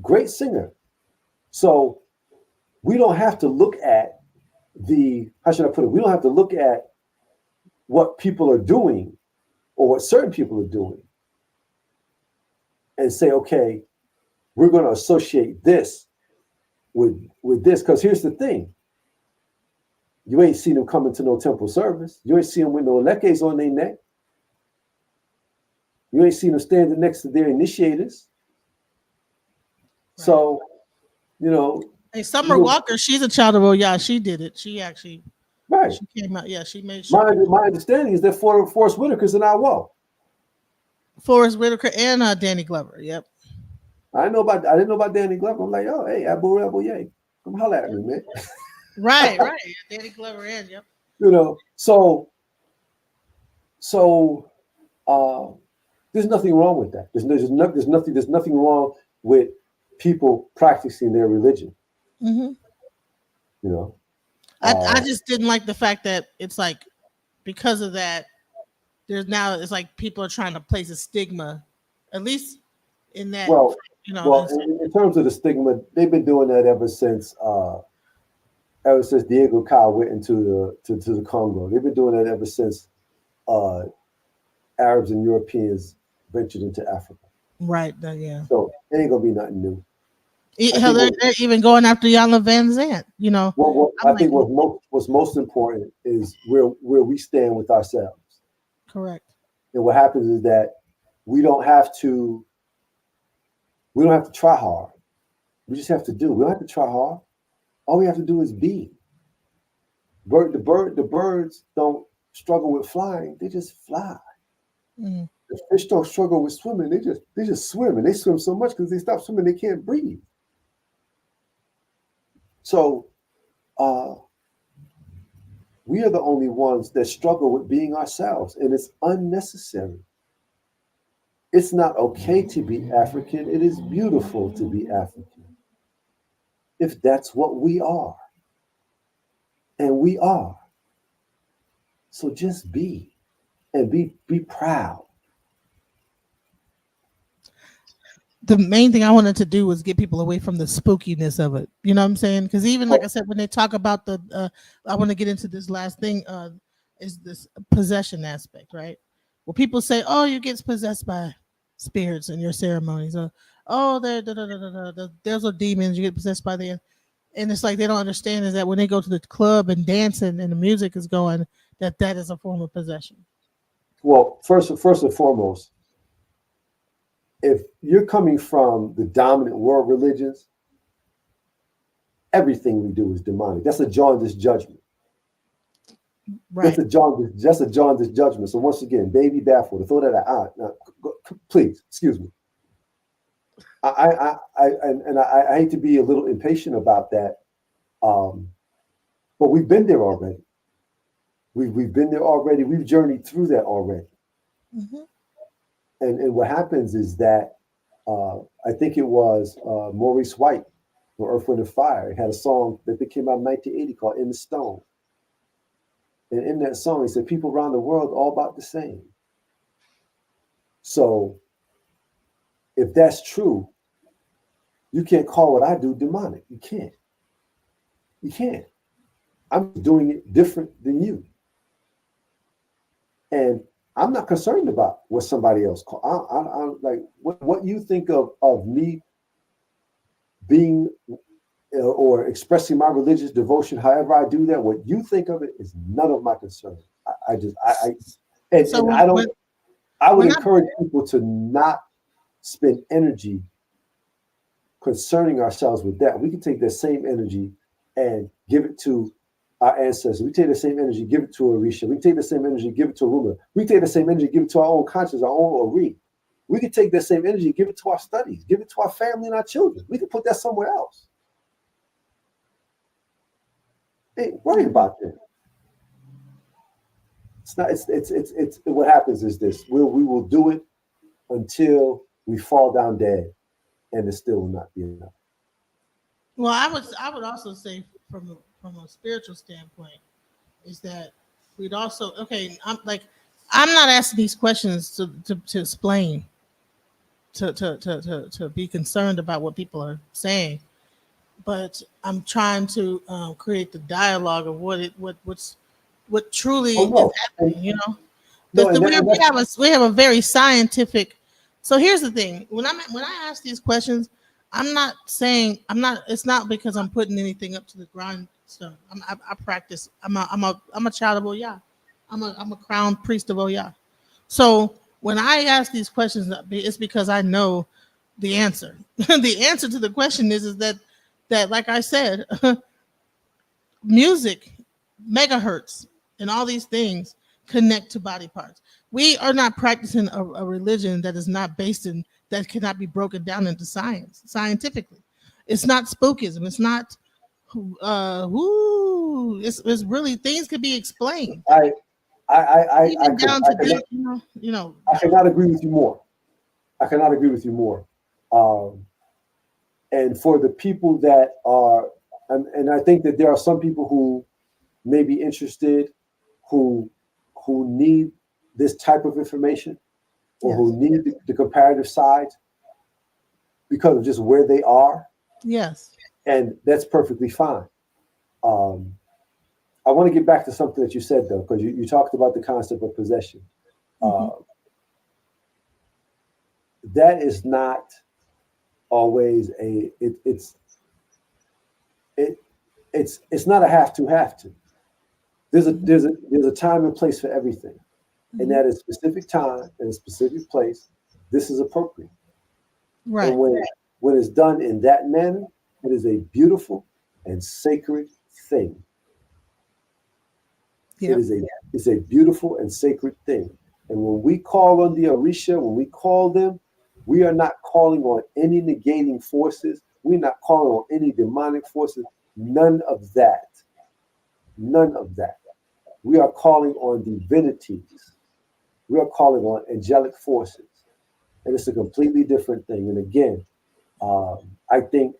great singer. So we don't have to look at how should I put it? We don't have to look at what people are doing or what certain people are doing and say, okay, we're going to associate this with this. Because here's the thing. You ain't seen them coming to no temple service. You ain't seen them with no lekes on their neck. You ain't seen them standing next to their initiators. Right. So, Hey, Summer Walker, she's a child of Oya. She did it. She actually, right. she came out. Yeah, she made sure. My understanding is that Forrest Whitaker's in our wall. Forrest Whitaker and Danny Glover. Yep. I didn't know about Danny Glover. I'm like, oh, hey, Abu Yay, come holler at me, man. Right. Danny Glover and yep. You know, so there's nothing wrong with that. There's nothing wrong with people practicing their religion. Mm-hmm. You know, I just didn't like the fact that it's like because of that, it's like people are trying to place a stigma, at least in that. Well, you know, in terms of the stigma, they've been doing that ever since Diego Cao went into the Congo. They've been doing that ever since Arabs and Europeans ventured into Africa. Right. Yeah. So it ain't gonna be nothing new. They're even going after Yana Van Zant. You know. I think what's most important is where we stand with ourselves. Correct. And what happens is that we don't have to try hard. We just have to do. We don't have to try hard. All we have to do is be. The birds don't struggle with flying; they just fly. Mm. The fish don't struggle with swimming; they just swim, and they swim so much because they stop swimming, they can't breathe. So, we are the only ones that struggle with being ourselves, and it's unnecessary. It's not okay to be African. It is beautiful to be African. If that's what we are. And we are. So just be. And be proud. The main thing I wanted to do was get people away from the spookiness of it. You know what I'm saying? Because even like I said, when they talk about I want to get into this last thing, is this possession aspect, right? Well, people say, oh, you get possessed by spirits in your ceremonies. Those are demons. You get possessed by them. And it's like they don't understand is that when they go to the club and dancing and the music is going, that is a form of possession. Well, first and foremost, if you're coming from the dominant world religions, everything we do is demonic. That's a jaundiced judgment. Right. That's a jaundiced judgment. So once again, baby bathwater, throw that out. Now, please, excuse me. I hate to be a little impatient about that, but we've been there already. We've been there already. We've journeyed through that already. Mm-hmm. And what happens is that I think it was Maurice White from Earth, Wind, and Fire. It had a song that came out in 1980 called "In the Stone." And in that song, he said, "People around the world all about the same." So, if that's true, you can't call what I do demonic. You can't. You can't. I'm doing it different than you. And I'm not concerned about what somebody else calls. I'm like, what you think of me being or expressing my religious devotion, however I do that, what you think of it is none of my concern. I would encourage people to not spend energy concerning ourselves with that. We can take that same energy and give it to our ancestors. We take the same energy, give it to Orisha. We take the same energy, give it to Aruma. We take the same energy, give it to our own conscience, our own Ori. We can take that same energy, give it to our studies, give it to our family and our children. We can put that somewhere else. Ain't worry about that. It's not. It's what happens is this: we will do it until we fall down dead, and it still will not be enough. Well, I would also say from a spiritual standpoint is that we'd also I'm not asking these questions to explain to be concerned about what people are saying, but I'm trying to create the dialogue of what truly is happening. You know, we have a very scientific. So here's the thing: when I ask these questions, it's not because I'm putting anything up to the grindstone. I practice. I'm a child of Oya. I'm a crown priest of Oya. So when I ask these questions, it's because I know the answer. The answer to the question is that that, like I said, music, megahertz, and all these things connect to body parts. We are not practicing a religion that is not based in, that cannot be broken down into science, scientifically. It's not spookism. It's not, it's really, things could be explained. Even down to death, I cannot agree with you more. I cannot agree with you more. And for the people that are, and I think that there are some people who may be interested, who need this type of information, or who need the comparative sides because of just where they are. Yes. And that's perfectly fine. I want to get back to something that you said, though, because you talked about the concept of possession. That is not always it's not a have to. There's a time and place for everything, and at a specific time in a specific place, this is appropriate. Right. And when it's done in that manner, it is a beautiful and sacred thing. Yep. It's a beautiful and sacred thing. And when we call on the Orisha, when we call them, we are not calling on any negating forces. We're not calling on any demonic forces. None of that. None of that. We are calling on divinities. We are calling on angelic forces. And it's a completely different thing. And again, I think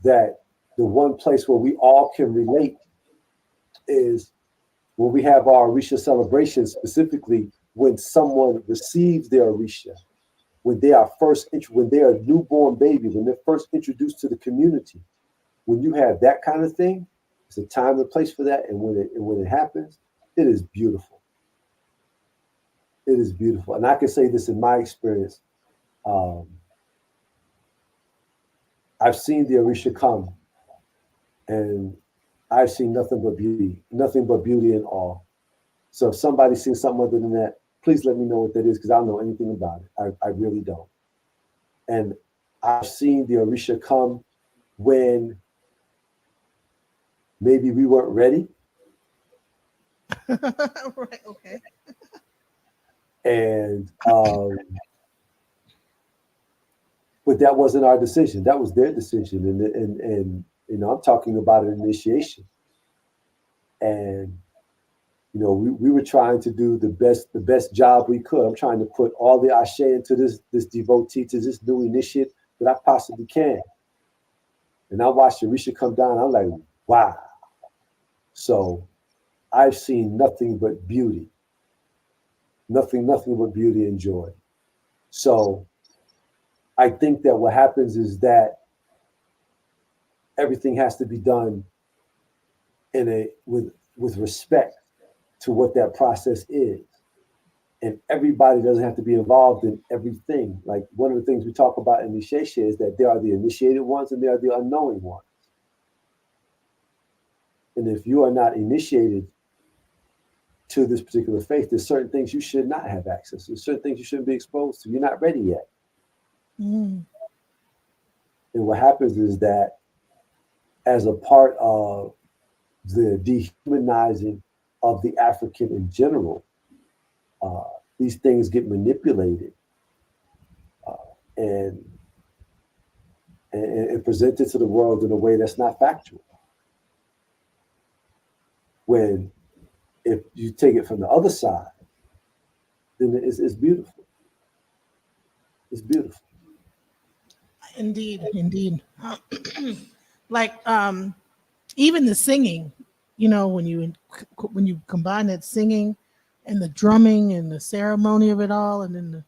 that the one place where we all can relate is when we have our Orisha celebration, specifically when someone receives their Orisha, when they are a newborn baby, when they're first introduced to the community. When you have that kind of thing, it's a time and place for that. And when it happens, it is beautiful. It is beautiful. And I can say this in my experience. I've seen the Orisha come, and I've seen nothing but beauty and awe. So if somebody sees something other than that, please let me know what that is, because I don't know anything about it. I really don't. And I've seen the Orisha come when maybe we weren't ready. Right, okay. And but that wasn't our decision. That was their decision. And I'm talking about an initiation. And we were trying to do the best job we could. I'm trying to put all the ashe into this devotee, to this new initiate that I possibly can. And I watched Orisha come down. I'm like, wow. So I've seen nothing but beauty. Nothing but beauty and joy. So I think that what happens is that everything has to be done with respect to what that process is. And everybody doesn't have to be involved in everything. Like one of the things we talk about in Isheshe is that there are the initiated ones and there are the unknowing ones. And if you are not initiated to this particular faith, there's certain things you should not have access to. There's certain things you shouldn't be exposed to. You're not ready yet. And what happens is that as a part of the dehumanizing of the African in general, these things get manipulated and presented to the world in a way that's not factual. When if you take it from the other side, then it's beautiful. It's beautiful. Indeed. Like even the singing, when you combine that singing and the drumming and the ceremony of it all, and then the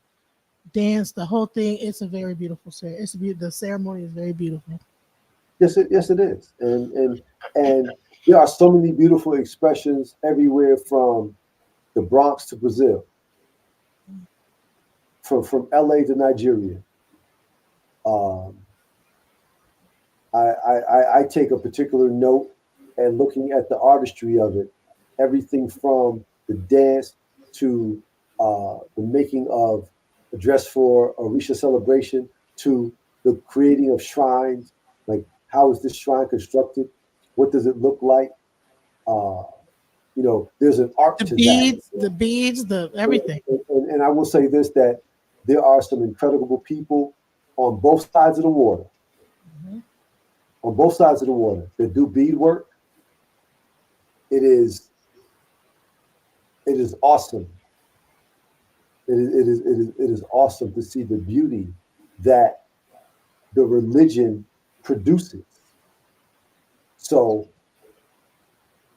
dance, the whole thing, it's a very beautiful ceremony. The ceremony is very beautiful. Yes, it is. And there are so many beautiful expressions everywhere, from the Bronx to Brazil, from LA to Nigeria. I take a particular note and looking at the artistry of it, everything from the dance to the making of a dress for a Orisha celebration to the creating of shrines. Like how is this shrine constructed? What does it look like? There's an art The to beads, that. the beads, the everything. And I will say this, that there are some incredible people on both sides of the water, on both sides of the water that do beadwork. It is awesome. It is awesome to see the beauty that the religion produces. So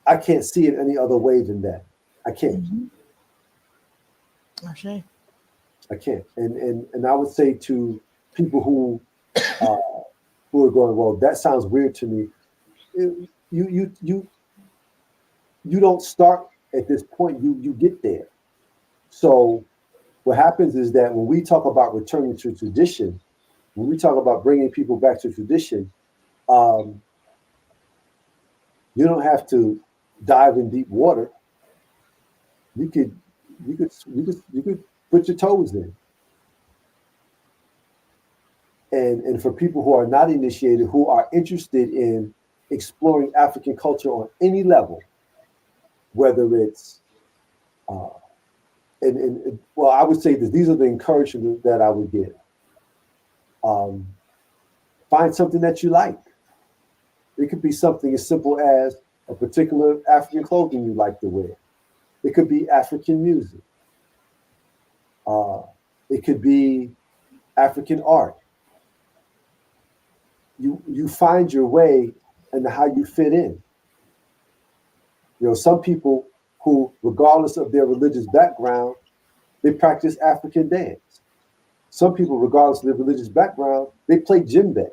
I can't see it any other way than that. I can't. Okay. I can't. And I would say to people who are going, well, that sounds weird to me. You don't start at this point. You get there. So what happens is that when we talk about returning to tradition, when we talk about bringing people back to tradition, you don't have to dive in deep water. You could put your toes in. And for people who are not initiated, who are interested in exploring African culture on any level, whether it's well, I would say that these are the encouragement that I would give. Find something that you like. It could be something as simple as a particular African clothing you like to wear. It could be African music. It could be African art. You find your way and how you fit in. Some people who, regardless of their religious background, they practice African dance. Some people, regardless of their religious background, they play djembe.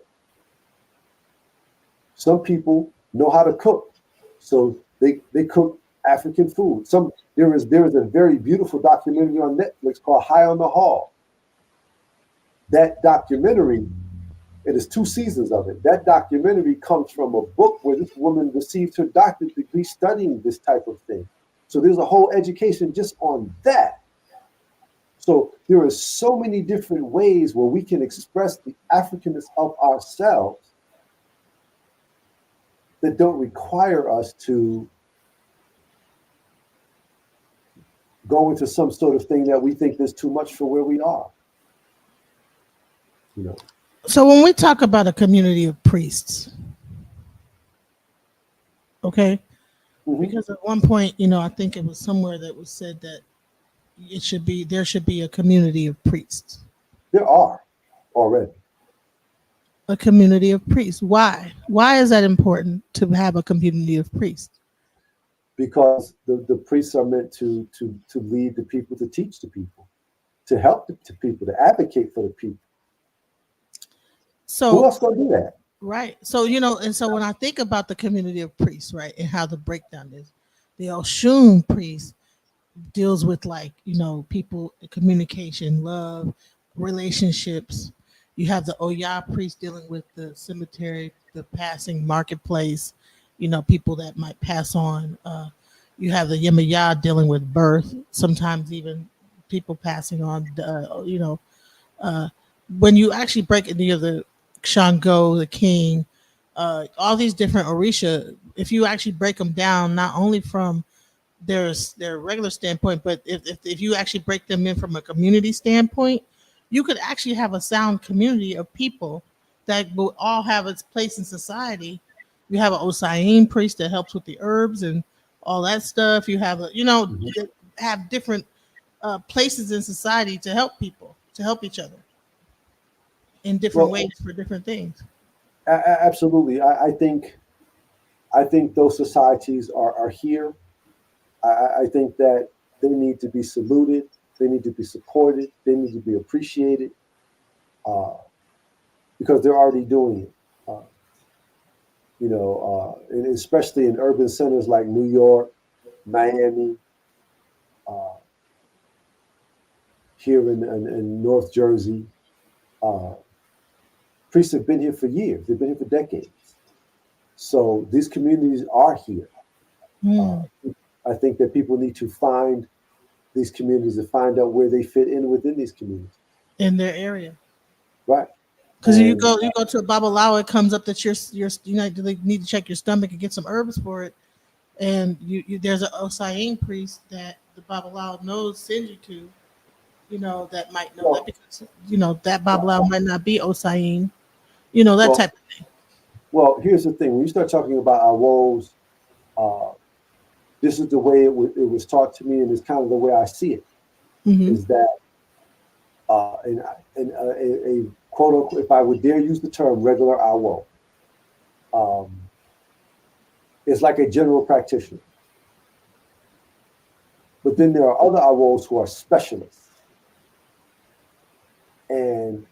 Some people know how to cook, so they cook African food. There is a very beautiful documentary on Netflix called High on the Hall. That documentary, it is 2 seasons of it. That documentary comes from a book where this woman received her doctorate degree studying this type of thing. So there's a whole education just on that. So there are so many different ways where we can express the Africanness of ourselves that don't require us to go into some sort of thing that we think is too much for where we are. So when we talk about a community of priests, okay, because at one point, I think it was somewhere that was said that there should be a community of priests. There are already. A community of priests. Why? Why is that important to have a community of priests? Because the priests are meant to lead the people, to teach the people, to help the people, to advocate for the people. So who else gonna do that? Right. So, and so when I think about the community of priests, right, and how the breakdown is, the Oshun priest deals with people, communication, love, relationships. You have the Oya priest dealing with the cemetery, the passing marketplace, people that might pass on. You have the Yemaya dealing with birth, sometimes even people passing on, when you actually break it, the Shango, the king, all these different Orisha, if you actually break them down, not only from their regular standpoint, but if you actually break them in from a community standpoint, you could actually have a sound community of people that will all have its place in society. You have an Osayin priest that helps with the herbs and all that stuff. You have that have different places in society to help people, to help each other in different ways for different things. Absolutely. I think those societies are here. I think that they need to be saluted. They need to be supported. They need to be appreciated because they're already doing it. And especially in urban centers like New York, Miami, here in North Jersey. Priests have been here for years. They've been here for decades. So these communities are here. I think that people need to find these communities and find out where they fit in within these communities. In their area. Right. Because you go to a babalawo, it comes up that they need to check your stomach and get some herbs for it, and there's an Osayin priest that the babalawo sends you to, that might know that, because that babalawo might not be Osayin, that type of thing. Well, here's the thing: when you start talking about our woes, this is the way it was taught to me, and it's kind of the way I see it. Mm-hmm. Is that in a quote unquote, if I would dare use the term regular awo, it's like a general practitioner. But then there are other awos who are specialists. And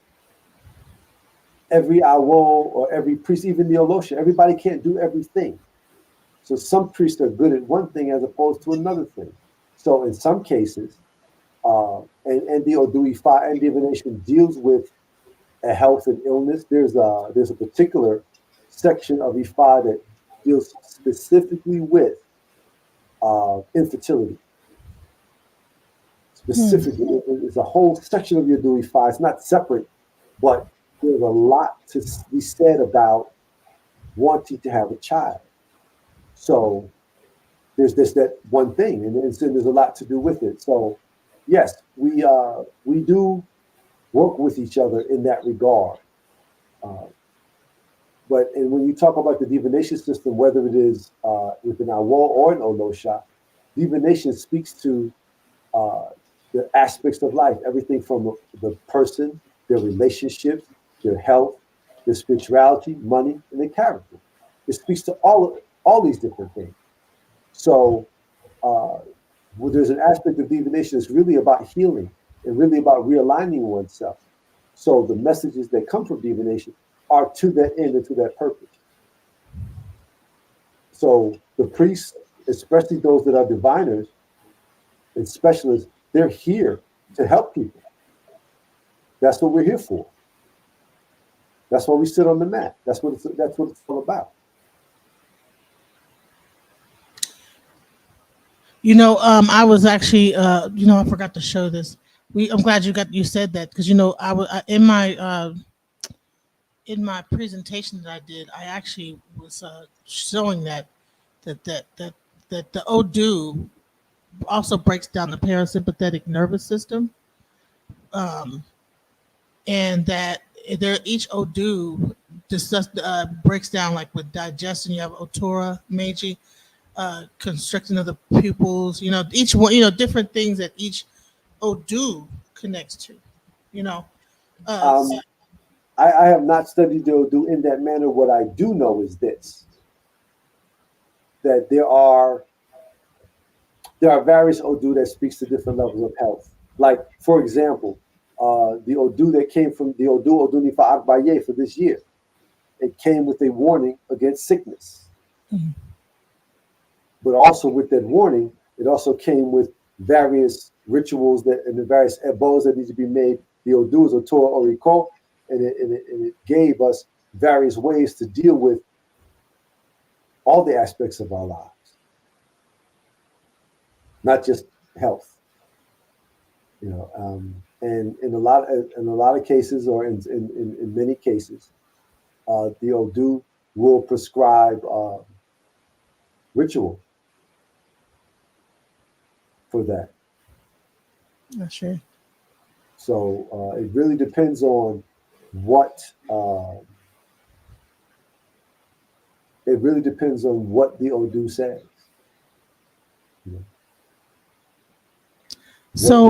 every awo or every priest, even the olosha, everybody can't do everything. So some priests are good at one thing as opposed to another thing. So in some cases, and the Odu Ifa and divination deals with a health and illness. There's a particular section of Ifa that deals specifically with infertility. Specifically, it's a whole section of your Odu Ifa. It's not separate, but there's a lot to be said about wanting to have a child. So there's that one thing, and there's a lot to do with it. So yes, we do work with each other in that regard. But when you talk about the divination system, whether it is within our Awo or an Olosha, divination speaks to the aspects of life, everything from the person, their relationships, their health, their spirituality, money, and their character. It speaks to all these different things. So there's an aspect of divination that's really about healing and really about realigning oneself. So the messages that come from divination are to that end and to that purpose. So the priests, especially those that are diviners and specialists, they're here to help people. That's what we're here for. That's why we sit on the mat. That's what it's all about. I was actually, I forgot to show this. I'm glad you said that, because in my presentation that I did, I actually was showing that the Odu also breaks down the parasympathetic nervous system, and that each Odu breaks down, like with digestion. You have Otora, Meiji, constricting of the pupils. Each one, different things that each Odu connects to. I have not studied the Odu in that manner. What I do know is this: that there are various Odu that speaks to different levels of health. Like, for example, the Odu that came from the Odu Nifa Agbaye for this year, it came with a warning against sickness. Mm-hmm. But also with that warning, it also came with various rituals and the various ebos that need to be made. The Odu is Otora Oriko, and it gave us various ways to deal with all the aspects of our lives, not just health. And in a lot of cases, or in many cases, the Odu will prescribe ritual for that. Not sure. So it really depends on what the Odu says. So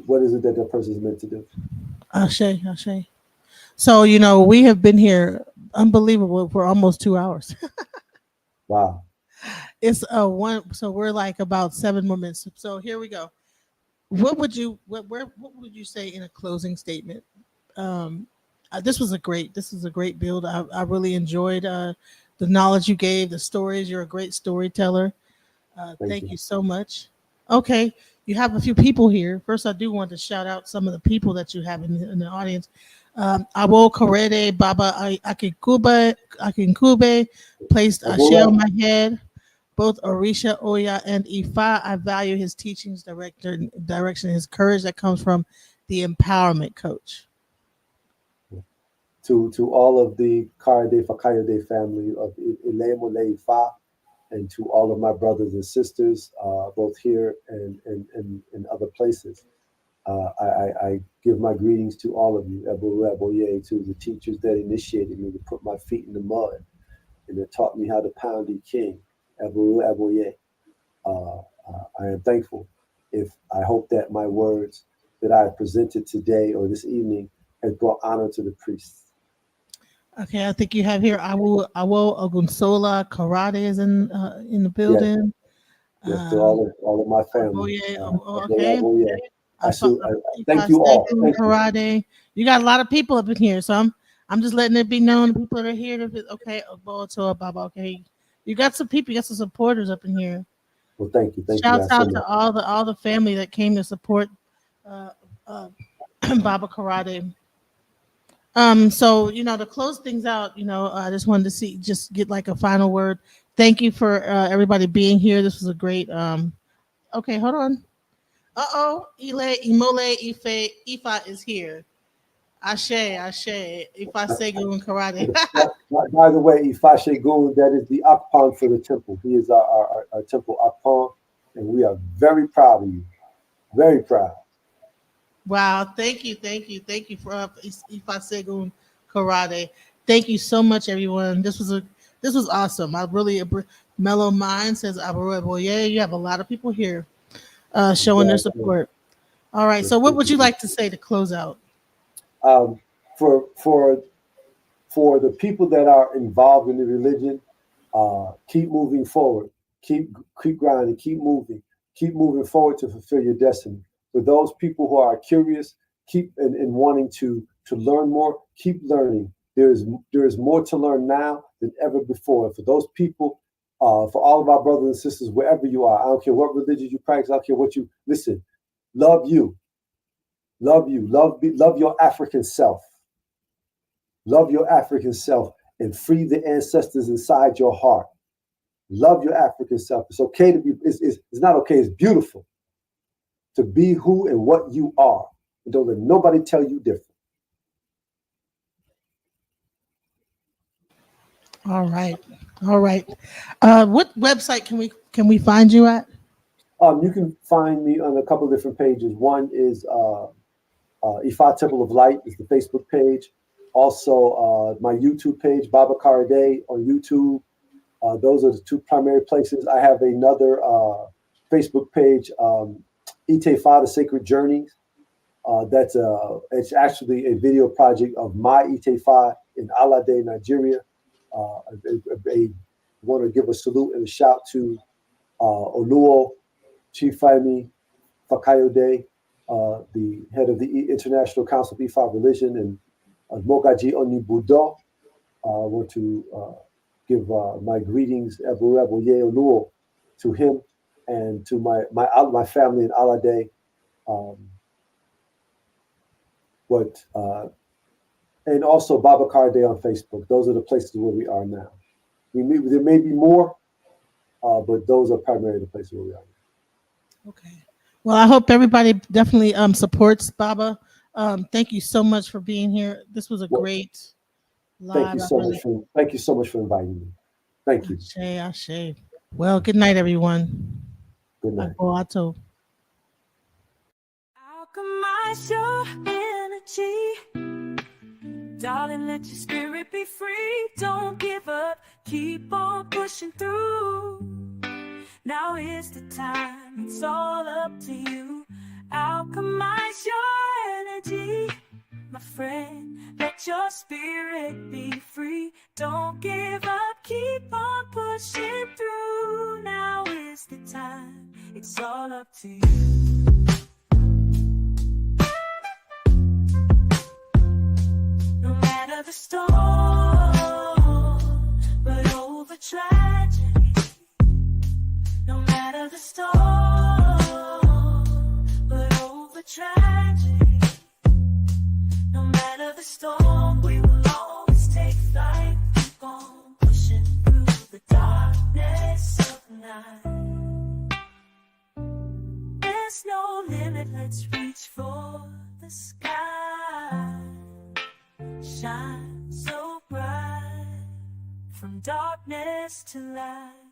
what is it that that person is meant to do? Ashe. So we have been here, unbelievable, for almost 2 hours. Wow. It's one. So we're like about 7 more minutes. So here we go. What would you say in a closing statement? This was a great build. I really enjoyed the knowledge you gave, the stories. You're a great storyteller. Thank you so much. Okay, you have a few people here. First, I do want to shout out some of the people that you have in the audience. Abo Karade, Baba Akinkugbe placed a shell on my head. Both Orisha, Oya, and Ifa. I value his teachings, direction, his courage that comes from the empowerment coach. to all of the Karade Fakayode family of Ile Imole Ifa, and to all of my brothers and sisters, both here and in other places. I give my greetings to all of you, Eboye, to the teachers that initiated me to put my feet in the mud and that taught me how to pound a king, Eboye. I am thankful. I hope that my words that I have presented today or this evening has brought honor to the priests. Okay, I think you have here Awo Ogunsola Karade is in the Yes, building. yes, to all of my family. Okay. Thank you all. Thank you. Karade. You got a lot of people up in here, so I'm just letting it be known. The people that are here. Okay, Oboto Baba. Okay, you got some people. You got some supporters up in here. Well, thank you. Thank Shouts you out so to much. all the family that came to support Baba Karade. So to close things out, I just wanted to just get like a final word. Thank you for everybody being here. This was a great. Okay, hold on. Ile Imole Ifa is here. Ashe, Ifa Segun Karade. By the way, Ifa Shegun, that is the Akpan for the temple. He is our temple Akpan, and we are very proud of you. Very proud. Wow, thank you for Ifa Segun Karade. Thank you so much, everyone. This was awesome. I really Mellow Mind says Aare Agbefaga. You have a lot of people here showing their support. All right, so what would you like to say to close out? For the people that are involved in the religion, keep moving forward, keep grinding, keep moving forward to fulfill your destiny. For those people who are curious, keep and wanting to learn more, keep learning. There is more to learn now than ever before. And for those people, for all of our brothers and sisters, wherever you are, I don't care what religion you practice, I don't care what you listen. Love you, love your African self. Love your African self and free the ancestors inside your heart. Love your African self. It's okay to be. It's not okay. It's beautiful to be who and what you are. And don't let nobody tell you different. All right. What website can we find you at? You can find me on a couple of different pages. One is Ifa Temple of Light is the Facebook page. Also, my YouTube page, Baba Karade on YouTube. Those are the two primary places. I have another Facebook page, Itefa, the Sacred Journeys. It's actually a video project of my Itefa in Alade, Nigeria. I want to give a salute and a shout to Oluo, Chief Fayemi Fakayode, the head of the International Council of Ifa Religion, and Mogaji Onibudo. I want to give my greetings, Ebu Ye Oluo, to him and to my family in Alade. And also Baba Karade on Facebook. Those are the places where we are now. There may be more, but those are primarily the places where we are now. Okay. Well, I hope everybody definitely supports Baba. Thank you so much for being here. This was a great live. Thank you so much for inviting me. Thank you. Ashe. Well, good night, everyone. Good night. Alcohol Alchemize your energy. Darling, let your spirit be free. Don't give up. Keep on pushing through. Now is the time. It's all up to you. Alchemize your energy. My friend, let your spirit be free. Don't give up. Keep on pushing through. Now is the time. It's all up to you. No matter the storm, but over tragedy. No matter the storm, but over tragedy. No matter the storm, we will always take flight. Keep on pushing through the darkness of the night. There's no limit, let's reach for the sky. Shine so bright, from darkness to light.